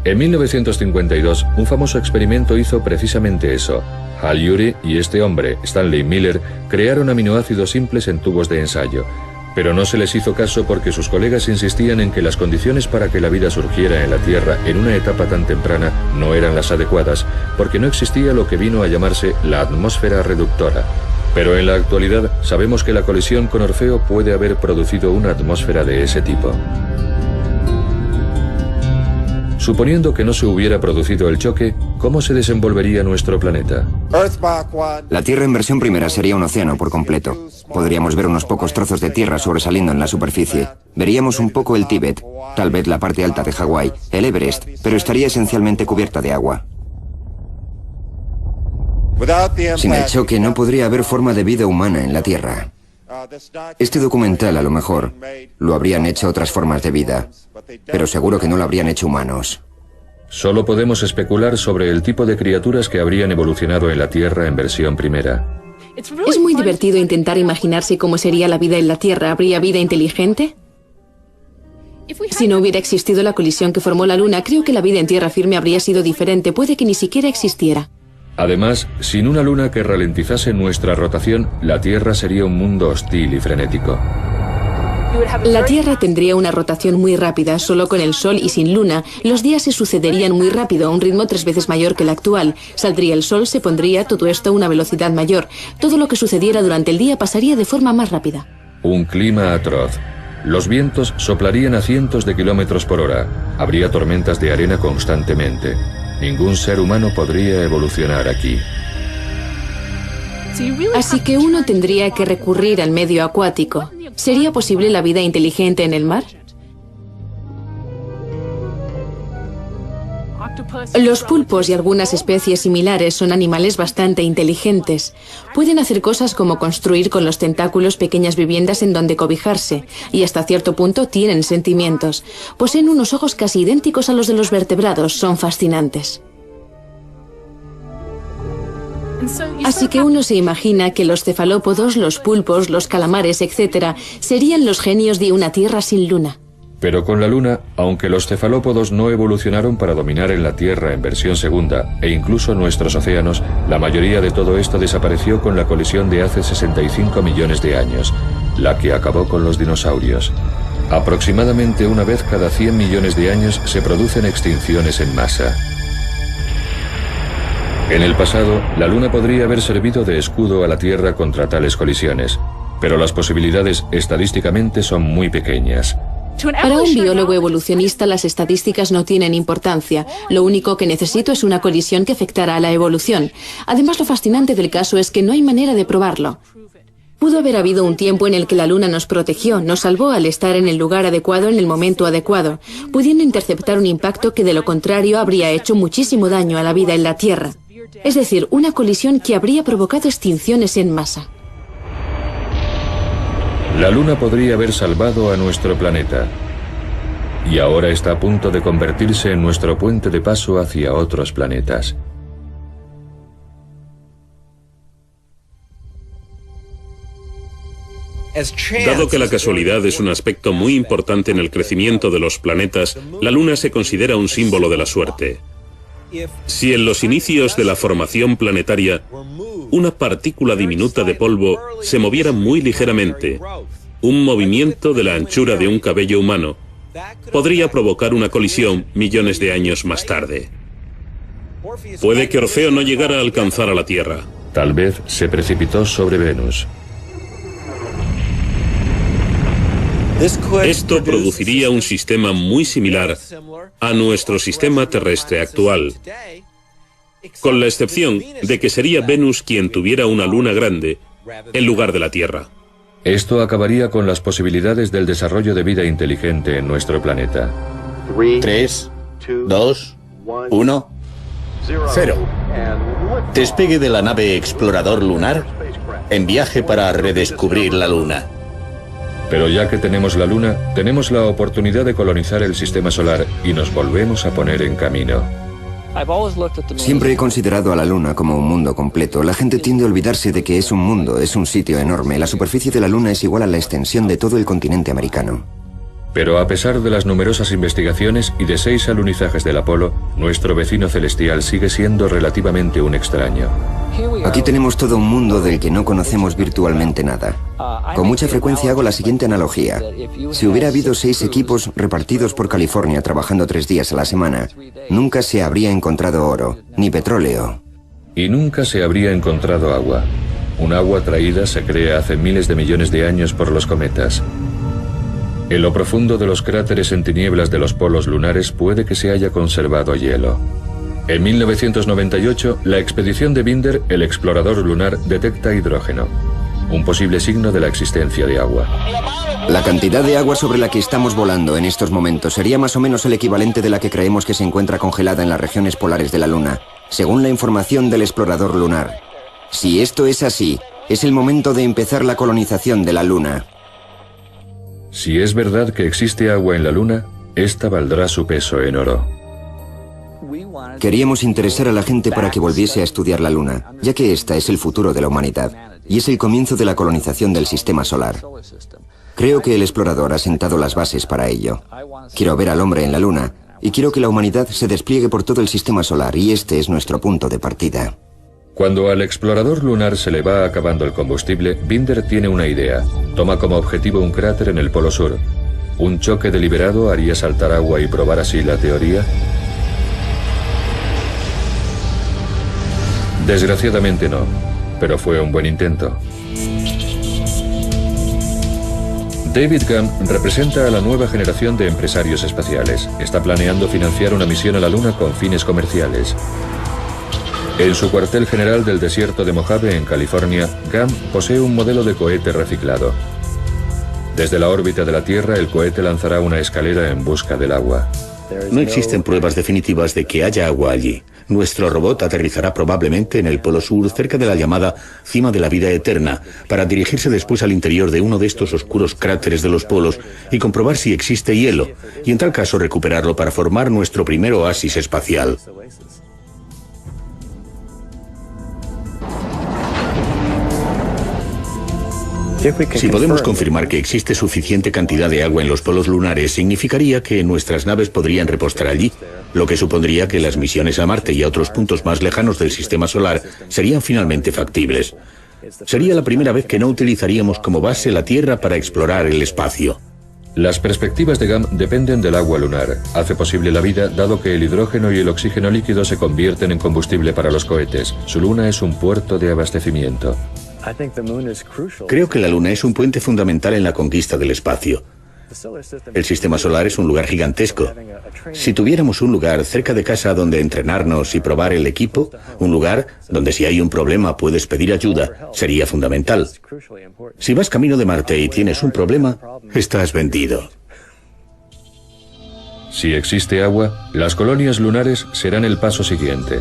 Speaker 1: En 1952, un famoso experimento hizo precisamente eso. Hal Urey y este hombre, Stanley Miller, crearon aminoácidos simples en tubos de ensayo. Pero no se les hizo caso porque sus colegas insistían en que las condiciones para que la vida surgiera en la Tierra en una etapa tan temprana no eran las adecuadas, porque no existía lo que vino a llamarse la atmósfera reductora. Pero en la actualidad sabemos que la colisión con Orfeo puede haber producido una atmósfera de ese tipo. Suponiendo que no se hubiera producido el choque, ¿cómo se desenvolvería nuestro planeta?
Speaker 6: La Tierra en versión primera sería un océano por completo. Podríamos ver unos pocos trozos de tierra sobresaliendo en la superficie. Veríamos un poco el Tíbet, tal vez la parte alta de Hawái, el Everest, pero estaría esencialmente cubierta de agua. Sin el choque no podría haber forma de vida humana en la Tierra. Este documental, a lo mejor, lo habrían hecho otras formas de vida, pero seguro que no lo habrían hecho humanos.
Speaker 1: Solo podemos especular sobre el tipo de criaturas que habrían evolucionado en la Tierra en versión primera.
Speaker 5: Es muy divertido intentar imaginarse cómo sería la vida en la Tierra. ¿Habría vida inteligente? Si no hubiera existido la colisión que formó la Luna, creo que la vida en tierra firme habría sido diferente. Puede que ni siquiera existiera.
Speaker 1: Además, sin una luna que ralentizase nuestra rotación, la Tierra sería un mundo hostil y frenético.
Speaker 5: La Tierra tendría una rotación muy rápida. Solo con el Sol y sin luna, los días se sucederían muy rápido, a un ritmo 3 veces mayor que el actual. Saldría el Sol, se pondría todo esto a una velocidad mayor. Todo lo que sucediera durante el día pasaría de forma más rápida.
Speaker 1: Un clima atroz. Los vientos soplarían a cientos de kilómetros por hora. Habría tormentas de arena constantemente. Ningún ser humano podría evolucionar aquí.
Speaker 5: Así que uno tendría que recurrir al medio acuático. ¿Sería posible la vida inteligente en el mar? Los pulpos y algunas especies similares son animales bastante inteligentes. Pueden hacer cosas como construir con los tentáculos pequeñas viviendas en donde cobijarse, y hasta cierto punto tienen sentimientos. Poseen unos ojos casi idénticos a los de los vertebrados, son fascinantes. Así que uno se imagina que los cefalópodos, los pulpos, los calamares, etc., serían los genios de una Tierra sin luna.
Speaker 1: Pero con la Luna, aunque los cefalópodos no evolucionaron para dominar en la Tierra en versión segunda, e incluso nuestros océanos, la mayoría de todo esto desapareció con la colisión de hace 65 millones de años, la que acabó con los dinosaurios. Aproximadamente una vez cada 100 millones de años se producen extinciones en masa. En el pasado, la Luna podría haber servido de escudo a la Tierra contra tales colisiones, pero las posibilidades estadísticamente son muy pequeñas.
Speaker 5: Para un biólogo evolucionista, las estadísticas no tienen importancia. Lo único que necesito es una colisión que afectara a la evolución. Además, lo fascinante del caso es que no hay manera de probarlo. Pudo haber habido un tiempo en el que la Luna nos protegió, nos salvó al estar en el lugar adecuado en el momento adecuado, pudiendo interceptar un impacto que de lo contrario habría hecho muchísimo daño a la vida en la Tierra. Es decir, una colisión que habría provocado extinciones en masa.
Speaker 1: La Luna podría haber salvado a nuestro planeta. Y ahora está a punto de convertirse en nuestro puente de paso hacia otros planetas.
Speaker 2: Dado que la casualidad es un aspecto muy importante en el crecimiento de los planetas, la Luna se considera un símbolo de la suerte. Si en los inicios de la formación planetaria una partícula diminuta de polvo se moviera muy ligeramente, un movimiento de la anchura de un cabello humano, podría provocar una colisión millones de años más tarde. Puede que Orfeo no llegara a alcanzar a la Tierra.
Speaker 1: Tal vez se precipitó sobre Venus.
Speaker 2: Esto produciría un sistema muy similar a nuestro sistema terrestre actual, con la excepción de que sería Venus quien tuviera una luna grande en lugar de la Tierra.
Speaker 1: Esto acabaría con las posibilidades del desarrollo de vida inteligente en nuestro planeta.
Speaker 4: 3, 2, 1, 0. Despegue de la nave Explorador Lunar en viaje para redescubrir la Luna.
Speaker 1: Pero ya que tenemos la Luna, tenemos la oportunidad de colonizar el sistema solar y nos volvemos a poner en camino.
Speaker 6: Siempre he considerado a la Luna como un mundo completo. La gente tiende a olvidarse de que es un mundo, es un sitio enorme. La superficie de la Luna es igual a la extensión de todo el continente americano.
Speaker 1: Pero a pesar de las numerosas investigaciones y de 6 alunizajes del Apolo, nuestro vecino celestial sigue siendo relativamente un extraño.
Speaker 6: Aquí tenemos todo un mundo del que no conocemos virtualmente nada. Con mucha frecuencia hago la siguiente analogía. Si hubiera habido 6 equipos repartidos por California trabajando 3 días a la semana, nunca se habría encontrado oro, ni petróleo.
Speaker 1: Y nunca se habría encontrado agua. Un agua traída se crea hace miles de millones de años por los cometas. En lo profundo de los cráteres en tinieblas de los polos lunares puede que se haya conservado hielo. En 1998, la expedición de Binder, el explorador lunar, detecta hidrógeno, un posible signo de la existencia de agua.
Speaker 6: La cantidad de agua sobre la que estamos volando en estos momentos sería más o menos el equivalente de la que creemos que se encuentra congelada en las regiones polares de la Luna, según la información del explorador lunar. Si esto es así, es el momento de empezar la colonización de la Luna.
Speaker 1: Si es verdad que existe agua en la Luna, esta valdrá su peso en oro.
Speaker 6: Queríamos interesar a la gente para que volviese a estudiar la Luna, ya que esta es el futuro de la humanidad, y es el comienzo de la colonización del sistema solar. Creo que el explorador ha sentado las bases para ello. Quiero ver al hombre en la Luna, y quiero que la humanidad se despliegue por todo el sistema solar, y este es nuestro punto de partida.
Speaker 1: Cuando al explorador lunar se le va acabando el combustible, Binder tiene una idea. Toma como objetivo un cráter en el Polo Sur. ¿Un choque deliberado haría saltar agua y probar así la teoría? Desgraciadamente no, pero fue un buen intento. David Gum representa a la nueva generación de empresarios espaciales. Está planeando financiar una misión a la Luna con fines comerciales. En su cuartel general del desierto de Mojave, en California, Gum posee un modelo de cohete reciclado. Desde la órbita de la Tierra, el cohete lanzará una escalera en busca del agua.
Speaker 4: No existen pruebas definitivas de que haya agua allí. Nuestro robot aterrizará probablemente en el Polo Sur, cerca de la llamada Cima de la Vida Eterna, para dirigirse después al interior de uno de estos oscuros cráteres de los polos y comprobar si existe hielo, y en tal caso recuperarlo para formar nuestro primer oasis espacial. Si podemos confirmar que existe suficiente cantidad de agua en los polos lunares, significaría que nuestras naves podrían repostar allí, lo que supondría que las misiones a Marte y a otros puntos más lejanos del sistema solar serían finalmente factibles. Sería la primera vez que no utilizaríamos como base la Tierra para explorar el espacio.
Speaker 1: Las perspectivas de Gum dependen del agua lunar. Hace posible la vida, dado que el hidrógeno y el oxígeno líquido se convierten en combustible para los cohetes. Su luna es un puerto de abastecimiento.
Speaker 4: Creo que la Luna es un puente fundamental en la conquista del espacio. El sistema solar es un lugar gigantesco. Si tuviéramos un lugar cerca de casa donde entrenarnos y probar el equipo, un lugar donde si hay un problema puedes pedir ayuda, sería fundamental. Si vas camino de Marte y tienes un problema, estás vendido.
Speaker 1: Si existe agua, las colonias lunares serán el paso siguiente.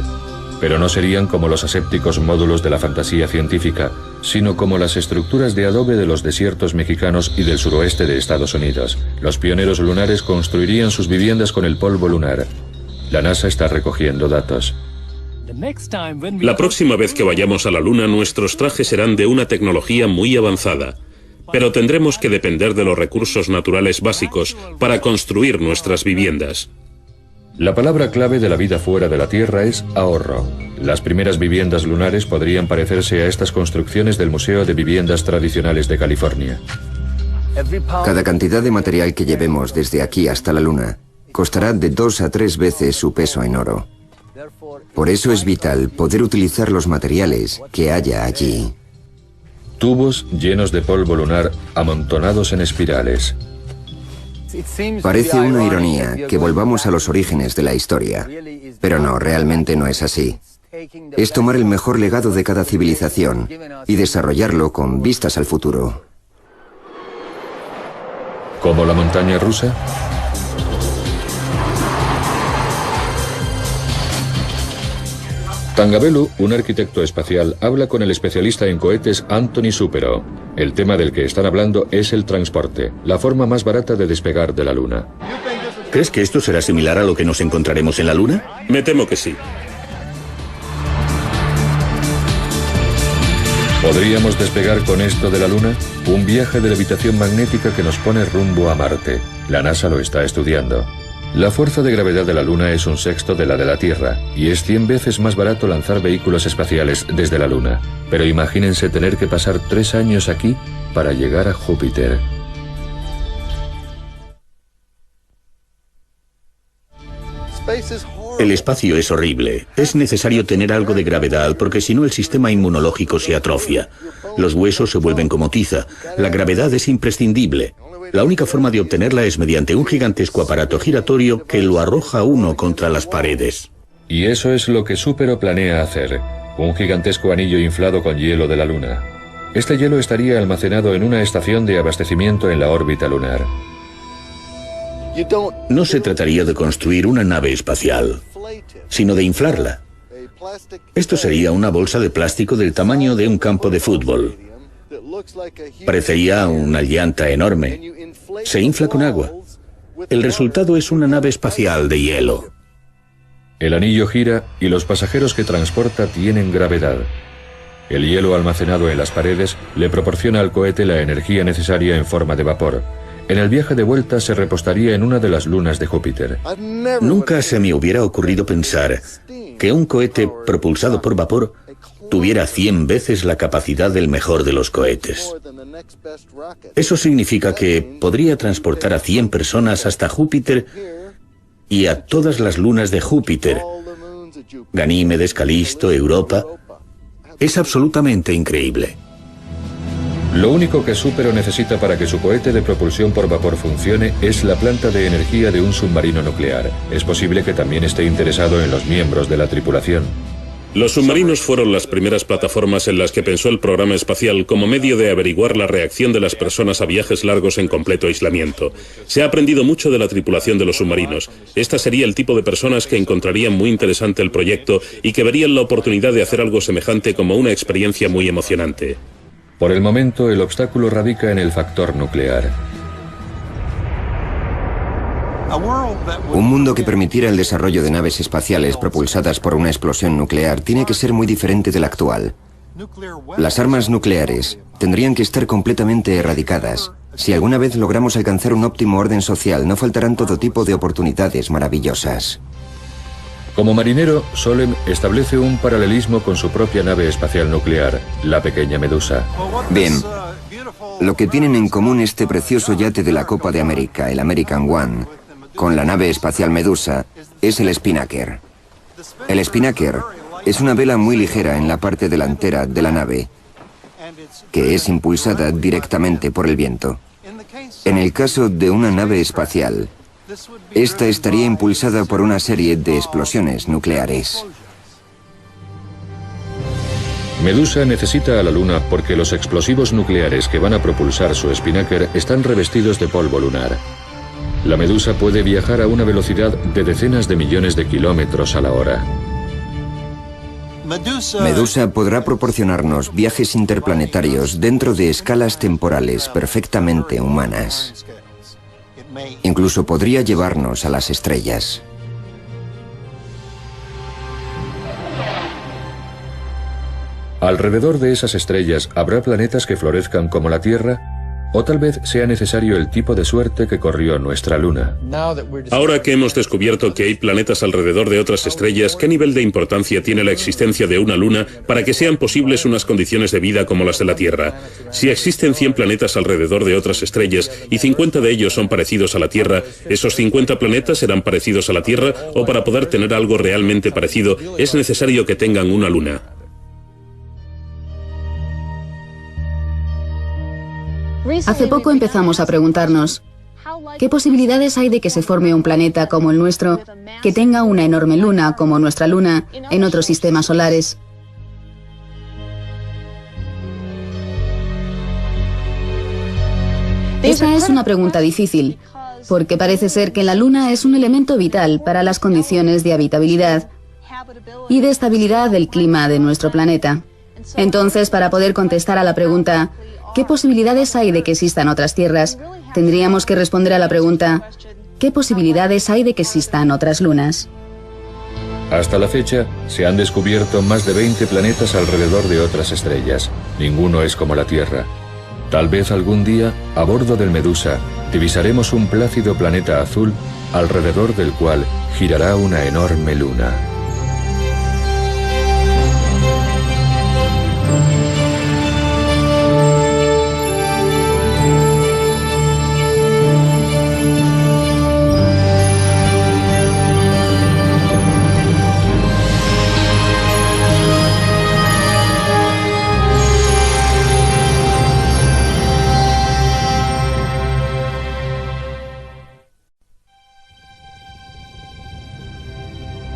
Speaker 1: Pero no serían como los asépticos módulos de la fantasía científica, sino como las estructuras de adobe de los desiertos mexicanos y del suroeste de Estados Unidos. Los pioneros lunares construirían sus viviendas con el polvo lunar. La NASA está recogiendo datos.
Speaker 2: La próxima vez que vayamos a la Luna, nuestros trajes serán de una tecnología muy avanzada, pero tendremos que depender de los recursos naturales básicos para construir nuestras viviendas.
Speaker 1: La palabra clave de la vida fuera de la Tierra es ahorro. Las primeras viviendas lunares podrían parecerse a estas construcciones del Museo de Viviendas Tradicionales de California.
Speaker 6: Cada cantidad de material que llevemos desde aquí hasta la Luna costará de 2 a 3 veces su peso en oro. Por eso es vital poder utilizar los materiales que haya allí.
Speaker 1: Tubos llenos de polvo lunar amontonados en espirales.
Speaker 6: Parece una ironía que volvamos a los orígenes de la historia, pero no, realmente no es así. Es tomar el mejor legado de cada civilización y desarrollarlo con vistas al futuro.
Speaker 1: ¿Como la montaña rusa? Tangabelu, un arquitecto espacial, habla con el especialista en cohetes Anthony Supero. El tema del que están hablando es el transporte, la forma más barata de despegar de la Luna.
Speaker 4: ¿Crees que esto será similar a lo que nos encontraremos en la Luna?
Speaker 2: Me temo que sí.
Speaker 1: ¿Podríamos despegar con esto de la Luna? Un viaje de levitación magnética que nos pone rumbo a Marte. La NASA lo está estudiando. La fuerza de gravedad de la Luna es 1/6 de la de la Tierra, y es 100 veces más barato lanzar vehículos espaciales desde la Luna. Pero imagínense tener que pasar 3 años aquí para llegar a Júpiter.
Speaker 4: El espacio es horrible. Es necesario tener algo de gravedad porque si no el sistema inmunológico se atrofia. Los huesos se vuelven como tiza. La gravedad es imprescindible. La única forma de obtenerla es mediante un gigantesco aparato giratorio que lo arroja uno contra las paredes.
Speaker 1: Y eso es lo que Supero planea hacer. Un gigantesco anillo inflado con hielo de la Luna. Este hielo estaría almacenado en una estación de abastecimiento en la órbita lunar.
Speaker 4: No se trataría de construir una nave espacial, sino de inflarla. Esto sería una bolsa de plástico del tamaño de un campo de fútbol. Parecería una llanta enorme. Se infla con agua. El resultado es una nave espacial de hielo.
Speaker 1: El anillo gira y los pasajeros que transporta tienen gravedad. El hielo almacenado en las paredes le proporciona al cohete la energía necesaria en forma de vapor. En el viaje de vuelta se repostaría en una de las lunas de Júpiter.
Speaker 4: Nunca se me hubiera ocurrido pensar que un cohete propulsado por vapor tuviera 100 veces la capacidad del mejor de los cohetes. Eso significa que podría transportar a 100 personas hasta Júpiter y a todas las lunas de Júpiter, Ganímedes, Calisto, Europa. Es absolutamente increíble.
Speaker 1: Lo único que Supero necesita para que su cohete de propulsión por vapor funcione es la planta de energía de un submarino nuclear. Es posible que también esté interesado en los miembros de la tripulación.
Speaker 2: Los submarinos fueron las primeras plataformas en las que pensó el programa espacial como medio de averiguar la reacción de las personas a viajes largos en completo aislamiento. Se ha aprendido mucho de la tripulación de los submarinos. Esta sería el tipo de personas que encontrarían muy interesante el proyecto y que verían la oportunidad de hacer algo semejante como una experiencia muy emocionante.
Speaker 1: Por el momento, el obstáculo radica en el factor nuclear.
Speaker 6: Un mundo que permitiera el desarrollo de naves espaciales propulsadas por una explosión nuclear tiene que ser muy diferente del actual. Las armas nucleares tendrían que estar completamente erradicadas. Si alguna vez logramos alcanzar un óptimo orden social, no faltarán todo tipo de oportunidades maravillosas.
Speaker 1: Como marinero, Solem establece un paralelismo con su propia nave espacial nuclear, la pequeña Medusa.
Speaker 6: Bien, lo que tienen en común este precioso yate de la Copa de América, el American One, con la nave espacial Medusa, es el Spinnaker. El Spinnaker es una vela muy ligera en la parte delantera de la nave, que es impulsada directamente por el viento. En el caso de una nave espacial, esta estaría impulsada por una serie de explosiones nucleares.
Speaker 1: Medusa necesita a la Luna porque los explosivos nucleares que van a propulsar su Spinnaker están revestidos de polvo lunar. La Medusa puede viajar a una velocidad de decenas de millones de kilómetros a la hora.
Speaker 6: Medusa podrá proporcionarnos viajes interplanetarios dentro de escalas temporales perfectamente humanas. Incluso podría llevarnos a las estrellas.
Speaker 1: ¿Alrededor de esas estrellas habrá planetas que florezcan como la Tierra? O tal vez sea necesario el tipo de suerte que corrió nuestra luna.
Speaker 2: Ahora que hemos descubierto que hay planetas alrededor de otras estrellas, ¿qué nivel de importancia tiene la existencia de una luna para que sean posibles unas condiciones de vida como las de la Tierra? Si existen 100 planetas alrededor de otras estrellas y 50 de ellos son parecidos a la Tierra, ¿esos 50 planetas serán parecidos a la Tierra o para poder tener algo realmente parecido es necesario que tengan una luna?
Speaker 3: Hace poco empezamos a preguntarnos, ¿qué posibilidades hay de que se forme un planeta como el nuestro, que tenga una enorme luna como nuestra luna en otros sistemas solares? Esta es una pregunta difícil, porque parece ser que la luna es un elemento vital para las condiciones de habitabilidad y de estabilidad del clima de nuestro planeta. Entonces, para poder contestar a la pregunta, ¿qué posibilidades hay de que existan otras tierras?, tendríamos que responder a la pregunta, ¿qué posibilidades hay de que existan otras lunas?
Speaker 1: Hasta la fecha, se han descubierto más de 20 planetas alrededor de otras estrellas. Ninguno es como la Tierra. Tal vez algún día, a bordo del Medusa, divisaremos un plácido planeta azul alrededor del cual girará una enorme luna.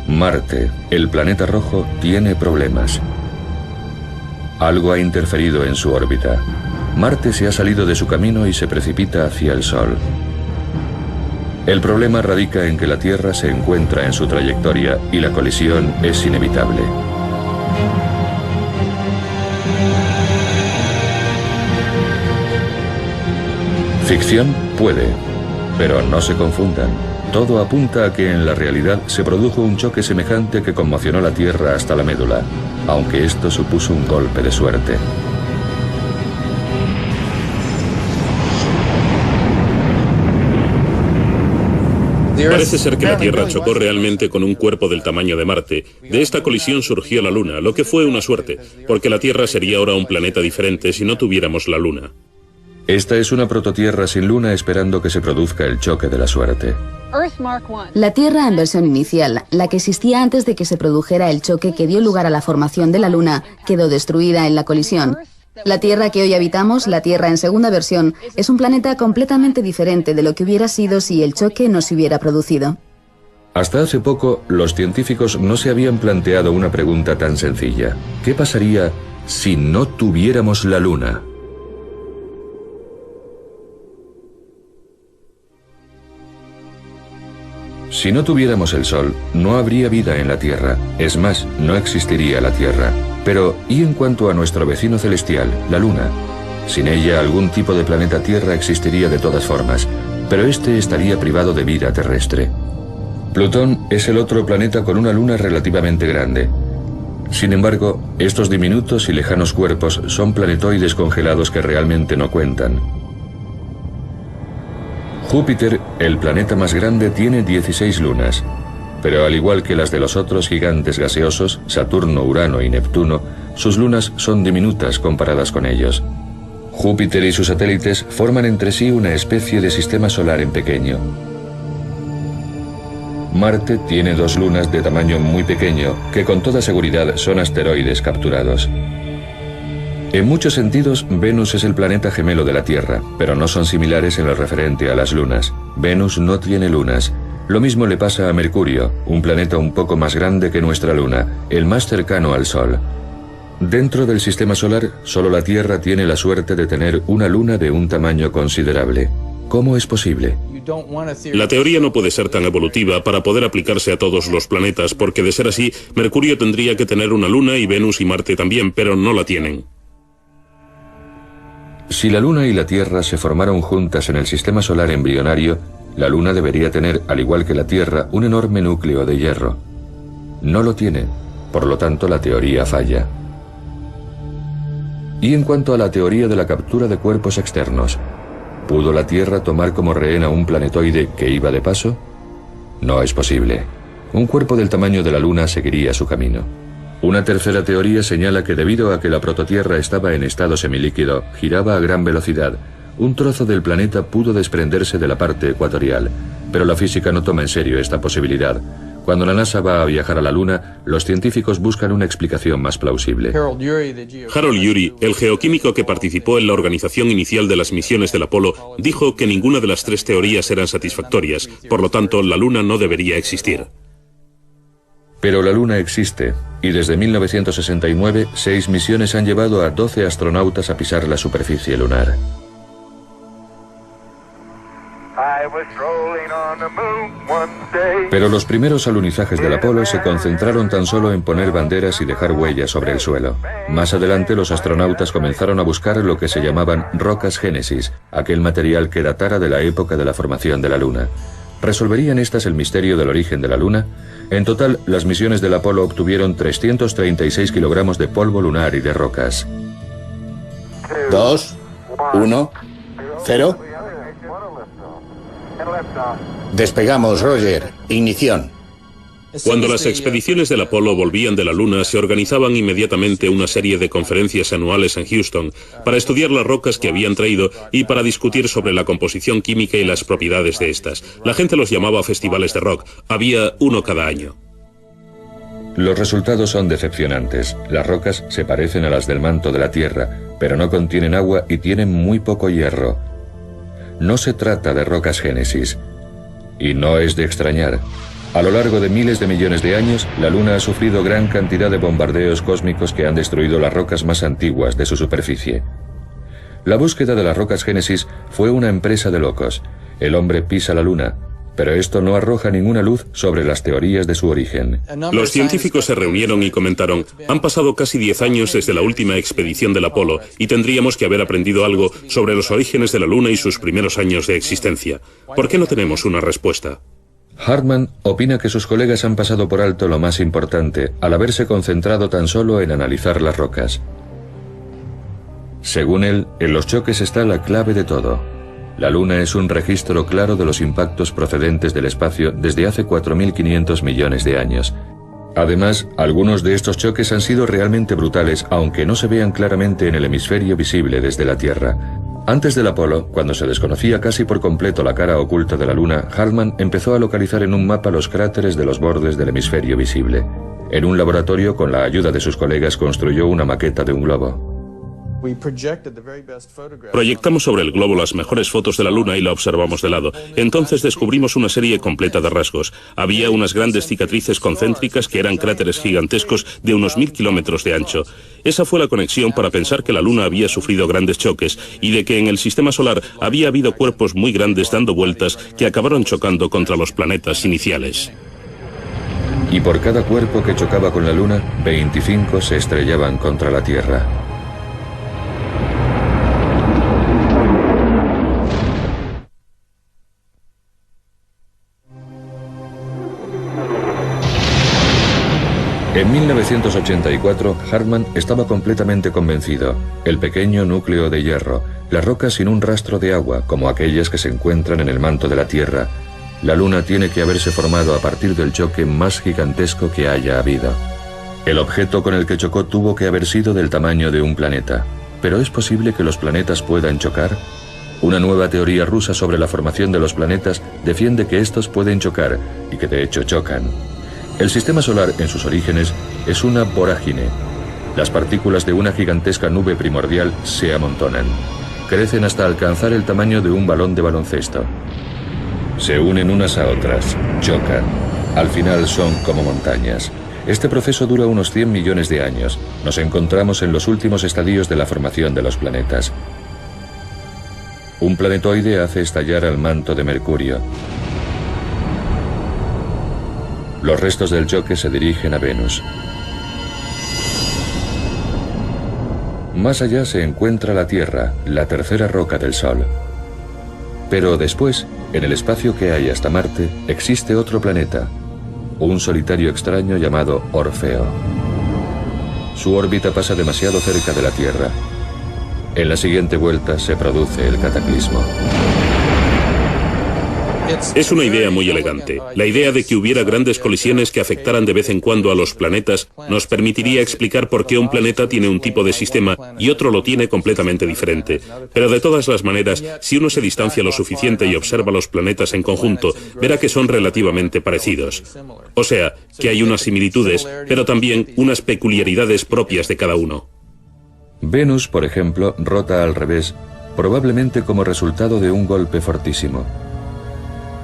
Speaker 1: Marte, el planeta rojo, tiene problemas. Algo ha interferido en su órbita. Marte se ha salido de su camino y se precipita hacia el Sol. El problema radica en que la Tierra se encuentra en su trayectoria y la colisión es inevitable. Ficción puede, pero no se confundan. Todo apunta a que en la realidad se produjo un choque semejante que conmocionó la Tierra hasta la médula, aunque esto supuso un golpe de suerte.
Speaker 2: Parece ser que la Tierra chocó realmente con un cuerpo del tamaño de Marte. De esta colisión surgió la Luna, lo que fue una suerte, porque la Tierra sería ahora un planeta diferente si no tuviéramos la Luna.
Speaker 1: Esta es una prototierra sin luna esperando que se produzca el choque de la suerte.
Speaker 3: La Tierra en versión inicial, la que existía antes de que se produjera el choque que dio lugar a la formación de la Luna, quedó destruida en la colisión. La Tierra que hoy habitamos, la Tierra en segunda versión, es un planeta completamente diferente de lo que hubiera sido si el choque no se hubiera producido.
Speaker 1: Hasta hace poco, los científicos no se habían planteado una pregunta tan sencilla. ¿Qué pasaría si no tuviéramos la Luna? Si no tuviéramos el Sol, no habría vida en la Tierra. Es más, no existiría la Tierra. Pero, ¿y en cuanto a nuestro vecino celestial, la Luna? Sin ella, algún tipo de planeta Tierra existiría de todas formas, pero este estaría privado de vida terrestre. Plutón es el otro planeta con una luna relativamente grande. Sin embargo, estos diminutos y lejanos cuerpos son planetoides congelados que realmente no cuentan. Júpiter, el planeta más grande, tiene 16 lunas, pero al igual que las de los otros gigantes gaseosos, Saturno, Urano y Neptuno, sus lunas son diminutas comparadas con ellos. Júpiter y sus satélites forman entre sí una especie de sistema solar en pequeño. Marte tiene 2 lunas de tamaño muy pequeño, que con toda seguridad son asteroides capturados. En muchos sentidos, Venus es el planeta gemelo de la Tierra, pero no son similares en lo referente a las lunas. Venus no tiene lunas. Lo mismo le pasa a Mercurio, un planeta un poco más grande que nuestra luna, el más cercano al Sol. Dentro del sistema solar, solo la Tierra tiene la suerte de tener una luna de un tamaño considerable. ¿Cómo es posible?
Speaker 2: La teoría no puede ser tan evolutiva para poder aplicarse a todos los planetas, porque de ser así, Mercurio tendría que tener una luna y Venus y Marte también, pero no la tienen.
Speaker 1: Si la Luna y la Tierra se formaron juntas en el sistema solar embrionario, la Luna debería tener, al igual que la Tierra, un enorme núcleo de hierro. No lo tiene, por lo tanto la teoría falla. Y en cuanto a la teoría de la captura de cuerpos externos, ¿Pudo la Tierra tomar como rehén a un planetoide que iba de paso? No es posible. Un cuerpo del tamaño de la Luna seguiría su camino. Una tercera teoría señala que debido a que la prototierra estaba en estado semilíquido, giraba a gran velocidad, un trozo del planeta pudo desprenderse de la parte ecuatorial, pero la física no toma en serio esta posibilidad. Cuando la NASA va a viajar a la Luna, los científicos buscan una explicación más plausible.
Speaker 2: Harold Urey, el geoquímico que participó en la organización inicial de las misiones del Apolo, dijo que ninguna de las tres teorías eran satisfactorias, por lo tanto, la Luna no debería existir.
Speaker 1: Pero la Luna existe, y desde 1969, 6 misiones han llevado a 12 astronautas a pisar la superficie lunar. Pero los primeros alunizajes del Apolo se concentraron tan solo en poner banderas y dejar huellas sobre el suelo. Más adelante los astronautas comenzaron a buscar lo que se llamaban rocas Génesis, aquel material que datara de la época de la formación de la Luna. ¿Resolverían estas el misterio del origen de la Luna? En total, las misiones del Apolo obtuvieron 336 kilogramos de polvo lunar y de rocas.
Speaker 4: 2, 1, 0. Despegamos, Roger. Ignición.
Speaker 2: Cuando las expediciones del Apolo volvían de la Luna, se organizaban inmediatamente una serie de conferencias anuales en Houston para estudiar las rocas que habían traído y para discutir sobre la composición química y las propiedades de estas. La gente los llamaba festivales de rock. Había uno cada año.
Speaker 1: Los resultados son decepcionantes. Las rocas se parecen a las del manto de la Tierra, pero no contienen agua y tienen muy poco hierro. No se trata de rocas Génesis. Y no es de extrañar. A lo largo de miles de millones de años, la Luna ha sufrido gran cantidad de bombardeos cósmicos que han destruido las rocas más antiguas de su superficie. La búsqueda de las rocas Génesis fue una empresa de locos. El hombre pisa la Luna, pero esto no arroja ninguna luz sobre las teorías de su origen.
Speaker 2: Los científicos se reunieron y comentaron: han pasado casi 10 años desde la última expedición del Apolo y tendríamos que haber aprendido algo sobre los orígenes de la Luna y sus primeros años de existencia. ¿Por qué no tenemos una respuesta?
Speaker 1: Hartman opina que sus colegas han pasado por alto lo más importante al haberse concentrado tan solo en analizar las rocas. Según él, en los choques está la clave de todo. La Luna es un registro claro de los impactos procedentes del espacio desde hace 4.500 millones de años. Además, algunos de estos choques han sido realmente brutales, aunque no se vean claramente en el hemisferio visible desde la Tierra. Antes del Apolo, cuando se desconocía casi por completo la cara oculta de la Luna, Hartman empezó a localizar en un mapa los cráteres de los bordes del hemisferio visible. En un laboratorio, con la ayuda de sus colegas, construyó una maqueta de un globo.
Speaker 2: Proyectamos sobre el globo las mejores fotos de la Luna y la observamos de lado. Entonces descubrimos una serie completa de rasgos. Había unas grandes cicatrices concéntricas que eran cráteres gigantescos de unos 1000 kilómetros de ancho. Esa fue la conexión para pensar que la Luna había sufrido grandes choques y de que en el sistema solar había habido cuerpos muy grandes dando vueltas que acabaron chocando contra los planetas iniciales.
Speaker 1: Y por cada cuerpo que chocaba con la Luna, 25 se estrellaban contra la Tierra. En 1984, Hartman estaba completamente convencido. El pequeño núcleo de hierro, las rocas sin un rastro de agua, como aquellas que se encuentran en el manto de la Tierra. La Luna tiene que haberse formado a partir del choque más gigantesco que haya habido. El objeto con el que chocó tuvo que haber sido del tamaño de un planeta. ¿Pero es posible que los planetas puedan chocar? Una nueva teoría rusa sobre la formación de los planetas defiende que estos pueden chocar y que de hecho chocan. El sistema solar, en sus orígenes, es una vorágine. Las partículas de una gigantesca nube primordial se amontonan. Crecen hasta alcanzar el tamaño de un balón de baloncesto. Se unen unas a otras, chocan. Al final son como montañas. Este proceso dura unos 100 millones de años. Nos encontramos en los últimos estadios de la formación de los planetas. Un planetoide hace estallar al manto de Mercurio. Los restos del choque se dirigen a Venus. Más allá se encuentra la Tierra, la tercera roca del Sol. Pero después, en el espacio que hay hasta Marte, existe otro planeta, un solitario extraño llamado Orfeo. Su órbita pasa demasiado cerca de la Tierra. En la siguiente vuelta se produce el cataclismo.
Speaker 2: Es una idea muy elegante. La idea de que hubiera grandes colisiones que afectaran de vez en cuando a los planetas nos permitiría explicar por qué un planeta tiene un tipo de sistema y otro lo tiene completamente diferente. Pero de todas las maneras, si uno se distancia lo suficiente y observa los planetas en conjunto, verá que son relativamente parecidos. O sea, que hay unas similitudes, pero también unas peculiaridades propias de cada uno.
Speaker 1: Venus, por ejemplo, rota al revés, probablemente como resultado de un golpe fortísimo.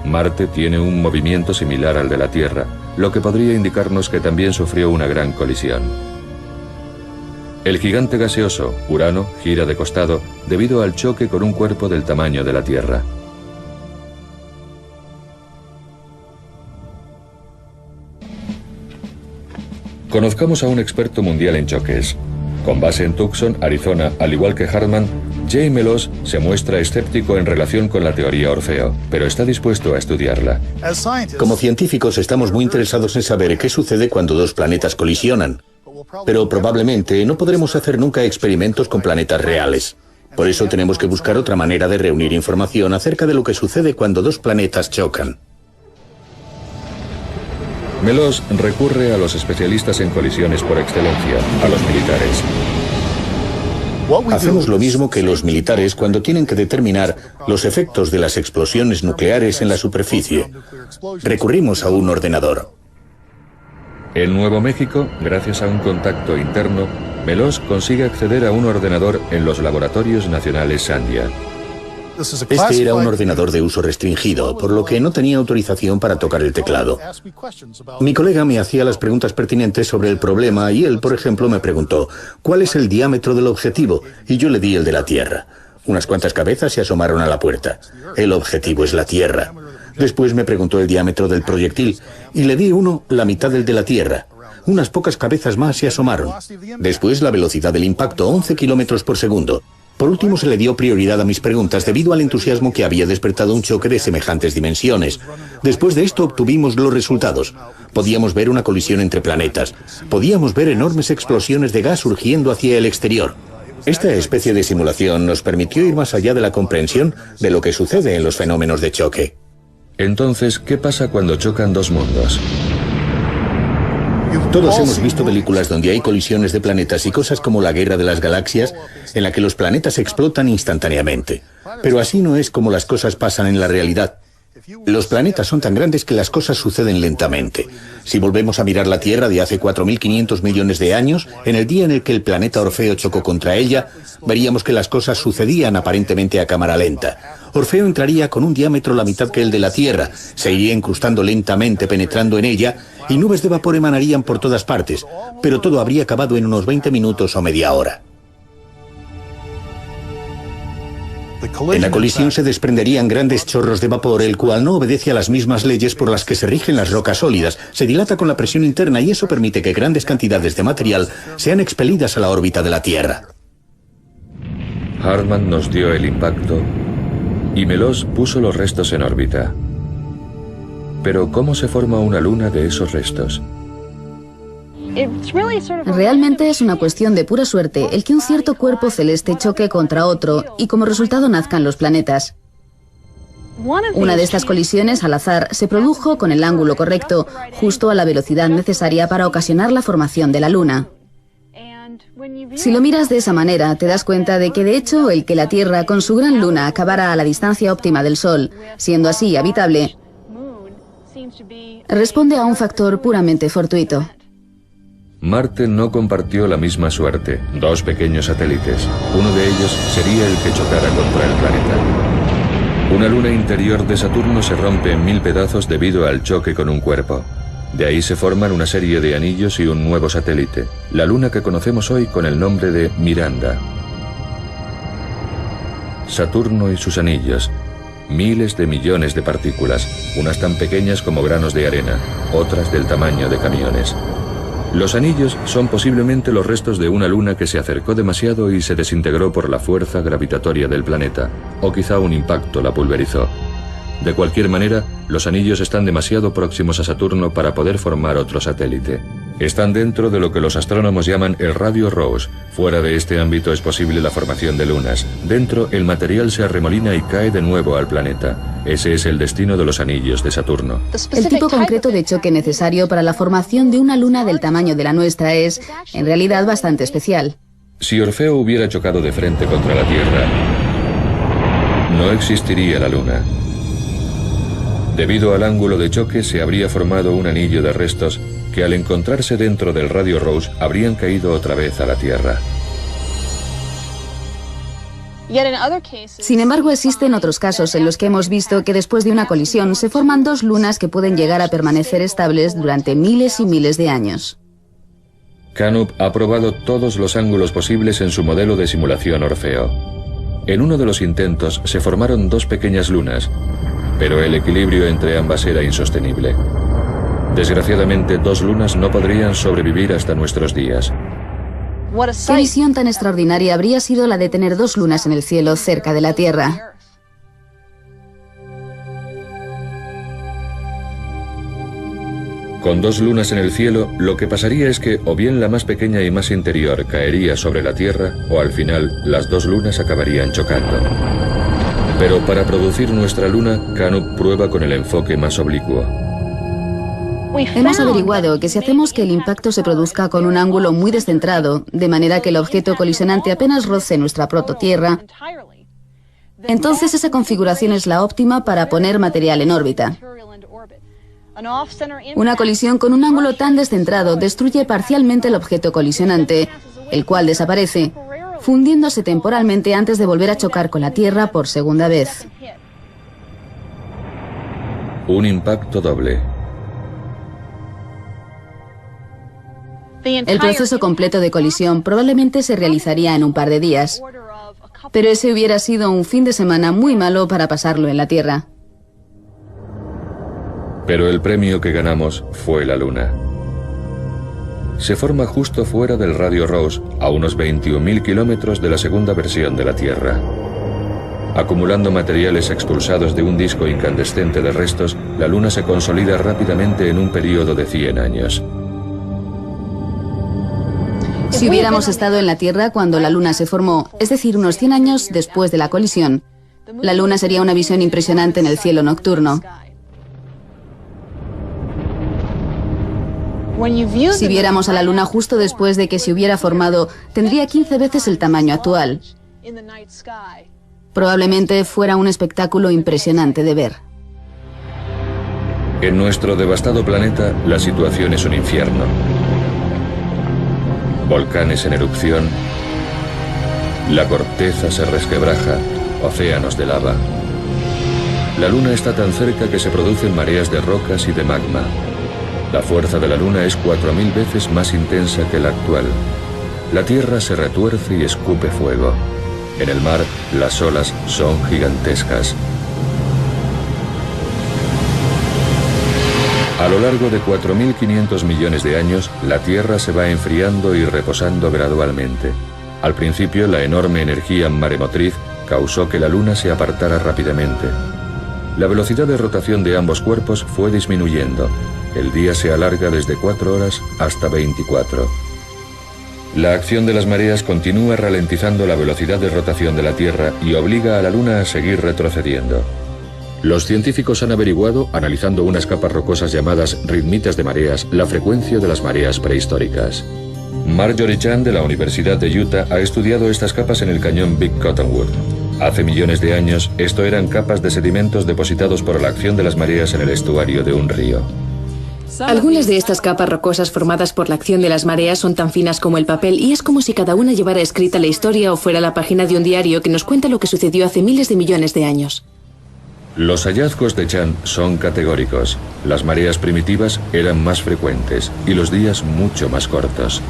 Speaker 1: Marte tiene un movimiento similar al de la Tierra, lo que podría indicarnos que también sufrió una gran colisión. El gigante gaseoso, Urano, gira de costado debido al choque con un cuerpo del tamaño de la Tierra. Conozcamos a un experto mundial en choques. Con base en Tucson, Arizona, al igual que Hartmann, Jay Meloz se muestra escéptico en relación con la teoría Orfeo, pero está dispuesto a estudiarla.
Speaker 4: Como científicos estamos muy interesados en saber qué sucede cuando dos planetas colisionan, pero probablemente no podremos hacer nunca experimentos con planetas reales. Por eso tenemos que buscar otra manera de reunir información acerca de lo que sucede cuando dos planetas chocan.
Speaker 1: Meloz recurre a los especialistas en colisiones por excelencia, a los militares.
Speaker 4: Hacemos lo mismo que los militares cuando tienen que determinar los efectos de las explosiones nucleares en la superficie. Recurrimos a un ordenador.
Speaker 1: En Nuevo México, gracias a un contacto interno, Meloz consigue acceder a un ordenador en los laboratorios nacionales Sandia.
Speaker 4: Este era un ordenador de uso restringido, por lo que no tenía autorización para tocar el teclado. Mi colega me hacía las preguntas pertinentes sobre el problema y él, por ejemplo, me preguntó ¿cuál es el diámetro del objetivo? Y yo le di el de la Tierra. Unas cuantas cabezas se asomaron a la puerta. El objetivo es la Tierra. Después me preguntó el diámetro del proyectil y le di uno la mitad del de la Tierra. Unas pocas cabezas más se asomaron. Después la velocidad del impacto, 11 kilómetros por segundo. Por último, se le dio prioridad a mis preguntas debido al entusiasmo que había despertado un choque de semejantes dimensiones. Después de esto obtuvimos los resultados. Podíamos ver una colisión entre planetas. Podíamos ver enormes explosiones de gas surgiendo hacia el exterior. Esta especie de simulación nos permitió ir más allá de la comprensión de lo que sucede en los fenómenos de choque.
Speaker 1: Entonces, ¿qué pasa cuando chocan dos mundos?
Speaker 4: Todos hemos visto películas donde hay colisiones de planetas y cosas como la Guerra de las Galaxias, en la que los planetas explotan instantáneamente. Pero así no es como las cosas pasan en la realidad. Los planetas son tan grandes que las cosas suceden lentamente. Si volvemos a mirar la Tierra de hace 4.500 millones de años, en el día en el que el planeta Orfeo chocó contra ella, veríamos que las cosas sucedían aparentemente a cámara lenta. Orfeo entraría con un diámetro la mitad que el de la Tierra, se iría incrustando lentamente penetrando en ella y nubes de vapor emanarían por todas partes, pero todo habría acabado en unos 20 minutos o media hora. En la colisión se desprenderían grandes chorros de vapor, el cual no obedece a las mismas leyes por las que se rigen las rocas sólidas. Se dilata con la presión interna y eso permite que grandes cantidades de material sean expelidas a la órbita de la Tierra.
Speaker 1: Hartmann nos dio el impacto y Meloz puso los restos en órbita. Pero ¿cómo se forma una luna de esos restos?
Speaker 3: Realmente es una cuestión de pura suerte el que un cierto cuerpo celeste choque contra otro y como resultado nazcan los planetas. Una de estas colisiones al azar se produjo con el ángulo correcto, justo a la velocidad necesaria para ocasionar la formación de la Luna. Si lo miras de esa manera, te das cuenta de que de hecho el que la Tierra con su gran luna acabara a la distancia óptima del Sol, siendo así habitable, responde a un factor puramente fortuito.
Speaker 1: Marte no compartió la misma suerte. Dos pequeños satélites. Uno de ellos sería el que chocara contra el planeta. Una luna interior de Saturno se rompe en 1000 pedazos debido al choque con un cuerpo. De ahí se forman una serie de anillos y un nuevo satélite, la luna que conocemos hoy con el nombre de Miranda. Saturno y sus anillos. Miles de millones de partículas, unas tan pequeñas como granos de arena, otras del tamaño de camiones. Los anillos son posiblemente los restos de una luna que se acercó demasiado y se desintegró por la fuerza gravitatoria del planeta, o quizá un impacto la pulverizó. De cualquier manera, los anillos están demasiado próximos a Saturno para poder formar otro satélite. Están dentro de lo que los astrónomos llaman el radio Rosse. Fuera de este ámbito es posible la formación de lunas. Dentro, el material se arremolina y cae de nuevo al planeta. Ese es el destino de los anillos de Saturno.
Speaker 3: El tipo concreto de choque necesario para la formación de una luna del tamaño de la nuestra es, en realidad, bastante especial.
Speaker 1: Si Orfeo hubiera chocado de frente contra la Tierra, no existiría la Luna. Debido al ángulo de choque se habría formado un anillo de restos que al encontrarse dentro del radio Rosse habrían caído otra vez a la Tierra.
Speaker 3: Sin embargo, existen otros casos en los que hemos visto que después de una colisión se forman dos lunas que pueden llegar a permanecer estables durante miles y miles de años.
Speaker 1: Canup ha probado todos los ángulos posibles en su modelo de simulación Orfeo. En uno de los intentos se formaron dos pequeñas lunas, pero el equilibrio entre ambas era insostenible. Desgraciadamente, dos lunas no podrían sobrevivir hasta nuestros días.
Speaker 3: ¿Qué visión tan extraordinaria habría sido la de tener dos lunas en el cielo cerca de la Tierra?
Speaker 1: Con dos lunas en el cielo, lo que pasaría es que o bien la más pequeña y más interior caería sobre la Tierra, o al final las dos lunas acabarían chocando. Pero para producir nuestra luna, Canup prueba con el enfoque más oblicuo.
Speaker 3: Hemos averiguado que si hacemos que el impacto se produzca con un ángulo muy descentrado, de manera que el objeto colisionante apenas roce nuestra prototierra, entonces esa configuración es la óptima para poner material en órbita. Una colisión con un ángulo tan descentrado destruye parcialmente el objeto colisionante, el cual desaparece, fundiéndose temporalmente antes de volver a chocar con la Tierra por segunda vez.
Speaker 1: Un impacto doble.
Speaker 3: El proceso completo de colisión probablemente se realizaría en un par de días, pero ese hubiera sido un fin de semana muy malo para pasarlo en la Tierra.
Speaker 1: Pero el premio que ganamos fue la Luna. Se forma justo fuera del radio Rosse, a unos 21.000 kilómetros de la segunda versión de la Tierra. Acumulando materiales expulsados de un disco incandescente de restos, la Luna se consolida rápidamente en un periodo de 100 años.
Speaker 3: Si hubiéramos estado en la Tierra cuando la Luna se formó, es decir, unos 100 años después de la colisión, la Luna sería una visión impresionante en el cielo nocturno. Si viéramos a la Luna justo después de que se hubiera formado, tendría 15 veces el tamaño actual. Probablemente fuera un espectáculo impresionante de ver.
Speaker 1: En nuestro devastado planeta, la situación es un infierno. Volcanes en erupción, la corteza se resquebraja, océanos de lava. La Luna está tan cerca que se producen mareas de rocas y de magma. La fuerza de la Luna es 4000 veces más intensa que la actual. La Tierra se retuerce y escupe fuego. En el mar, las olas son gigantescas. A lo largo de 4.500 millones de años, la Tierra se va enfriando y reposando gradualmente. Al principio, la enorme energía maremotriz causó que la Luna se apartara rápidamente. La velocidad de rotación de ambos cuerpos fue disminuyendo. El día se alarga desde 4 horas hasta 24. La acción de las mareas continúa ralentizando la velocidad de rotación de la Tierra y obliga a la Luna a seguir retrocediendo. Los científicos han averiguado, analizando unas capas rocosas llamadas ritmitas de mareas, la frecuencia de las mareas prehistóricas. Marjorie Chan de la Universidad de Utah ha estudiado estas capas en el cañón Big Cottonwood. Hace millones de años, esto eran capas de sedimentos depositados por la acción de las mareas en el estuario de un río.
Speaker 5: Algunas de estas capas rocosas formadas por la acción de las mareas son tan finas como el papel y es como si cada una llevara escrita la historia o fuera la página de un diario que nos cuenta lo que sucedió hace miles de millones de años.
Speaker 1: Los hallazgos de Chan son categóricos. Las mareas primitivas eran más frecuentes y los días mucho más cortos.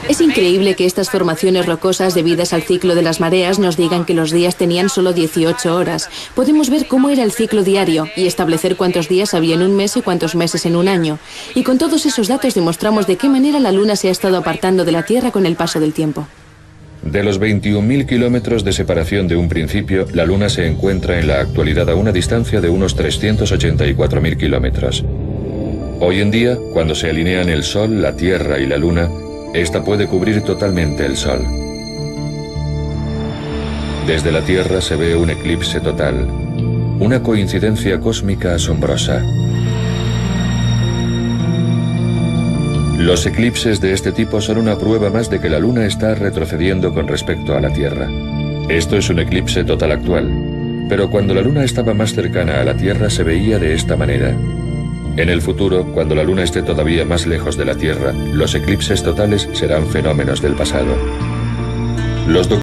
Speaker 5: Es increíble que estas formaciones rocosas debidas al ciclo de las mareas nos digan que los días tenían solo 18 horas. Podemos ver cómo era el ciclo diario y establecer cuántos días había en un mes y cuántos meses en un año. Y con todos esos datos demostramos de qué manera la Luna se ha estado apartando de la Tierra con el paso del tiempo.
Speaker 1: De los 21.000 kilómetros de separación de un principio, la Luna se encuentra en la actualidad a una distancia de unos 384.000 kilómetros. Hoy en día, cuando se alinean el Sol, la Tierra y la Luna, esta puede cubrir totalmente el Sol. Desde la Tierra se ve un eclipse total, una coincidencia cósmica asombrosa. Los eclipses de este tipo son una prueba más de que la Luna está retrocediendo con respecto a la Tierra. Esto es un eclipse total actual, pero cuando la Luna estaba más cercana a la Tierra se veía de esta manera. En el futuro, cuando la Luna esté todavía más lejos de la Tierra, los eclipses totales serán fenómenos del pasado. Los